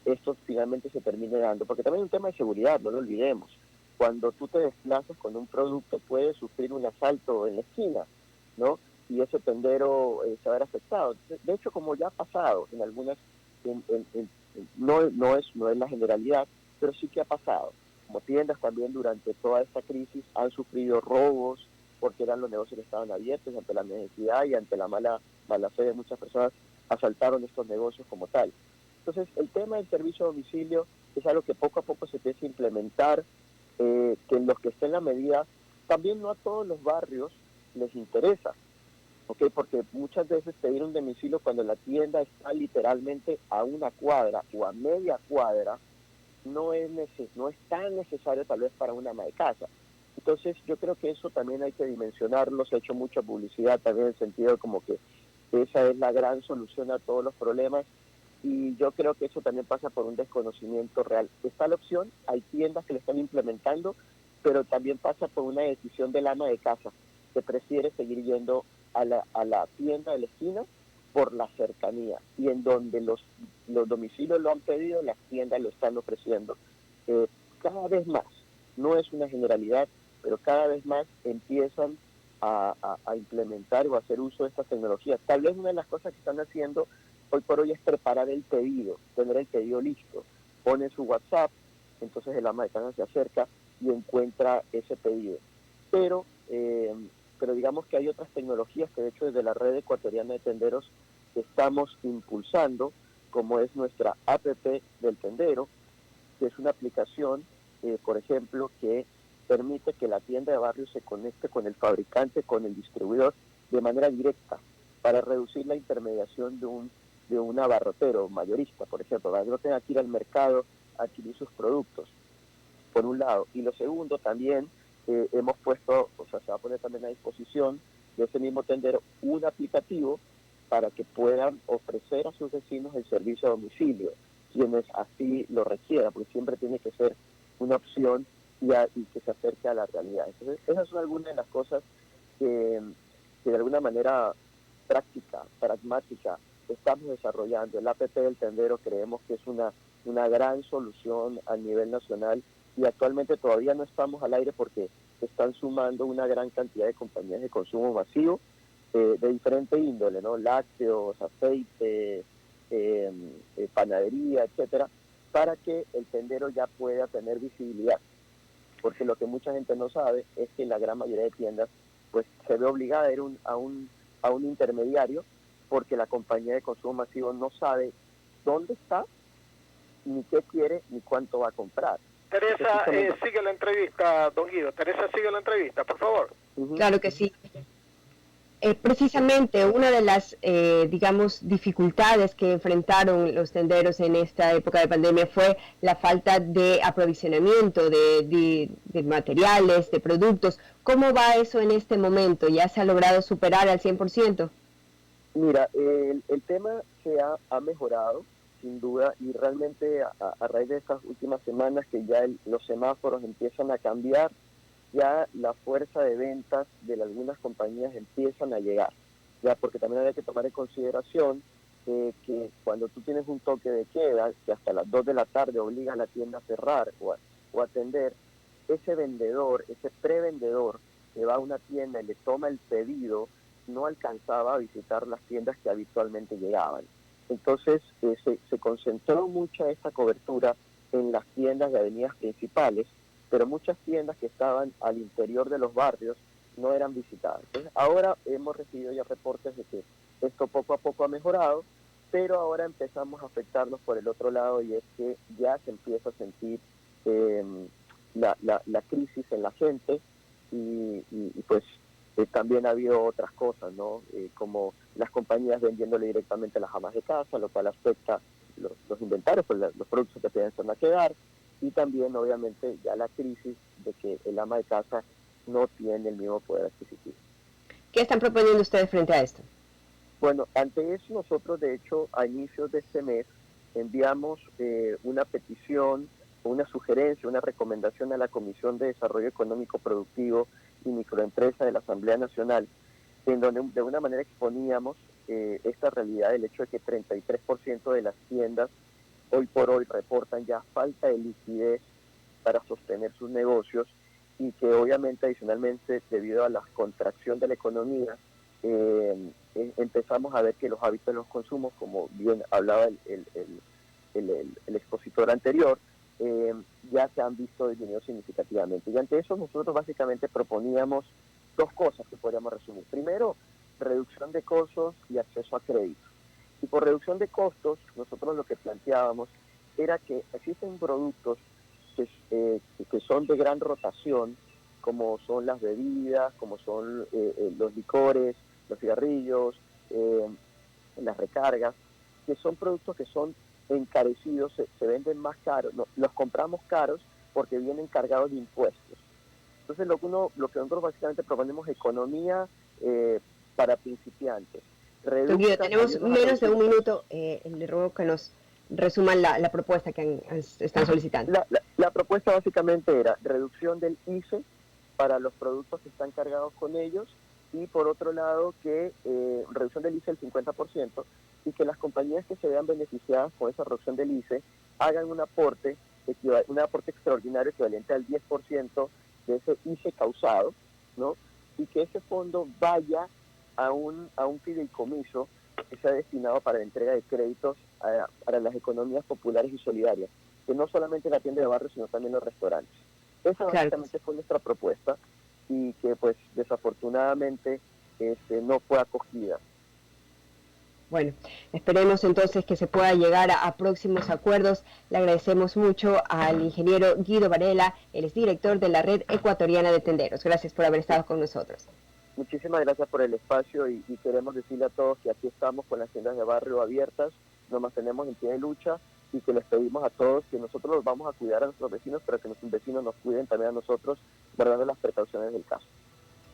esto finalmente se termine dando, porque también es un tema de seguridad, no lo olvidemos. Cuando tú te desplazas con un producto puedes sufrir un asalto en la esquina, ¿no? y ese tendero se va a ver afectado. De hecho, como ya ha pasado en algunas, no es la generalidad, pero sí que ha pasado. Como tiendas también durante toda esta crisis han sufrido robos, porque eran los negocios que estaban abiertos, ante la necesidad y ante la mala fe de muchas personas asaltaron estos negocios como tal. Entonces, el tema del servicio a domicilio es algo que poco a poco se empieza a implementar, que en los que esté en la medida, también no a todos los barrios les interesa, ¿ok? Porque muchas veces pedir un domicilio cuando la tienda está literalmente a una cuadra o a media cuadra, no es tan necesario tal vez para una ama de casa. Entonces yo creo que eso también hay que dimensionarlo. Se ha hecho mucha publicidad también en el sentido como que esa es la gran solución a todos los problemas, y yo creo que eso también pasa por un desconocimiento real. Está la opción, hay tiendas que lo están implementando, pero también pasa por una decisión del ama de casa, que prefiere seguir yendo a la tienda de la esquina por la cercanía, y en donde los domicilios lo han pedido, las tiendas lo están ofreciendo. Cada vez más, no es una generalidad, pero cada vez más empiezan a implementar o a hacer uso de estas tecnologías. Tal vez una de las cosas que están haciendo hoy por hoy es preparar el pedido, tener el pedido listo. Pone su WhatsApp, entonces el ama de casa se acerca y encuentra ese pedido. Pero digamos que hay otras tecnologías que de hecho desde la red ecuatoriana de tenderos estamos impulsando, como es nuestra app del tendero, que es una aplicación, por ejemplo, que permite que la tienda de barrio se conecte con el fabricante, con el distribuidor, de manera directa, para reducir la intermediación de un abarrotero mayorista, por ejemplo, para que no tenga que ir al mercado a adquirir sus productos, por un lado. Y lo segundo, también hemos puesto, se va a poner también a disposición de ese mismo tendero un aplicativo para que puedan ofrecer a sus vecinos el servicio a domicilio, quienes así lo requieran, porque siempre tiene que ser una opción y que se acerque a la realidad. Entonces, esas son algunas de las cosas que de alguna manera práctica, pragmática, estamos desarrollando. El APP del tendero creemos que es una gran solución a nivel nacional, y actualmente todavía no estamos al aire porque se están sumando una gran cantidad de compañías de consumo masivo de diferente índole, ¿no? Lácteos, aceite, panadería, etcétera, para que el tendero ya pueda tener visibilidad. Porque lo que mucha gente no sabe es que la gran mayoría de tiendas pues se ve obligada a ir a un intermediario, porque la compañía de consumo masivo no sabe dónde está, ni qué quiere, ni cuánto va a comprar. Teresa, sigue la entrevista, don Guido. Teresa, sigue la entrevista, por favor. Claro que sí. Precisamente una de las, dificultades que enfrentaron los tenderos en esta época de pandemia fue la falta de aprovisionamiento de materiales, de productos. ¿Cómo va eso en este momento? ¿Ya se ha logrado superar al 100%? Mira, el tema se ha mejorado, sin duda, y realmente a raíz de estas últimas semanas que ya los semáforos empiezan a cambiar, ya la fuerza de ventas de algunas compañías empiezan a llegar, ya, porque también hay que tomar en consideración que cuando tú tienes un toque de queda, que hasta las 2 de la tarde obliga a la tienda a cerrar o a atender, ese vendedor, ese prevendedor que va a una tienda y le toma el pedido, no alcanzaba a visitar las tiendas que habitualmente llegaban. Entonces se concentró mucha esta cobertura en las tiendas de avenidas principales, pero muchas tiendas que estaban al interior de los barrios no eran visitadas. Entonces, ahora hemos recibido ya reportes de que esto poco a poco ha mejorado, pero ahora empezamos a afectarnos por el otro lado, y es que ya se empieza a sentir la crisis en la gente, y pues también ha habido otras cosas, ¿no? Como las compañías vendiéndole directamente a las amas de casa, lo cual afecta los inventarios, pues los productos que piensan a quedar, y también obviamente ya la crisis de que el ama de casa no tiene el mismo poder adquisitivo. ¿Qué están proponiendo ustedes frente a esto? Bueno, ante eso nosotros de hecho a inicios de este mes enviamos una petición, una sugerencia, una recomendación a la Comisión de Desarrollo Económico Productivo y Microempresa de la Asamblea Nacional, en donde de una manera exponíamos esta realidad del hecho de que 33% de las tiendas hoy por hoy reportan ya falta de liquidez para sostener sus negocios, y que obviamente adicionalmente debido a la contracción de la economía empezamos a ver que los hábitos de los consumos, como bien hablaba el expositor anterior, ya se han visto disminuidos significativamente. Y ante eso nosotros básicamente proponíamos dos cosas que podríamos resumir. Primero, reducción de costos y acceso a crédito. Y por reducción de costos, nosotros lo que planteábamos era que existen productos que son de gran rotación, como son las bebidas, como son los licores, los cigarrillos, las recargas, que son productos que son encarecidos, se venden más caros, los compramos caros porque vienen cargados de impuestos. Entonces lo que nosotros básicamente proponemos es economía para principiantes. Guido, tenemos menos de un minuto, le ruego que nos resuman la propuesta que están solicitando. La propuesta básicamente era reducción del ICE para los productos que están cargados con ellos, y por otro lado que reducción del ICE del 50%, y que las compañías que se vean beneficiadas con esa reducción del ICE hagan un aporte extraordinario equivalente al 10% de ese ICE causado, ¿no? Y que ese fondo vaya a un fideicomiso que sea destinado para la entrega de créditos para las economías populares y solidarias, que no solamente la tienda de barrio, sino también los restaurantes. Esa básicamente fue nuestra propuesta, y que pues desafortunadamente no fue acogida. Bueno, esperemos entonces que se pueda llegar a próximos acuerdos. Le agradecemos mucho al ingeniero Guido Varela, él es director de la Red Ecuatoriana de Tenderos. Gracias por haber estado con nosotros. Muchísimas gracias por el espacio, y queremos decirle a todos que aquí estamos con las tiendas de barrio abiertas, nos mantenemos en pie de lucha, y que les pedimos a todos que nosotros los vamos a cuidar a nuestros vecinos, pero que nuestros vecinos nos cuiden también a nosotros, guardando las precauciones del caso.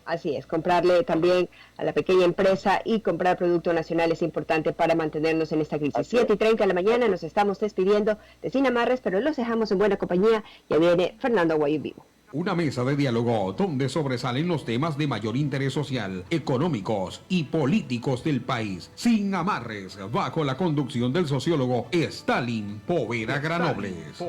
Así es, comprarle también a la pequeña empresa y comprar producto nacional es importante para mantenernos en esta crisis. 7:30 de la mañana nos estamos despidiendo de Sin Amarres, pero los dejamos en buena compañía. Ya viene Fernando Aguayo Vivo. Una mesa de diálogo donde sobresalen los temas de mayor interés social, económicos y políticos del país. Sin Amarres, bajo la conducción del sociólogo Stalin Poveda Granobles.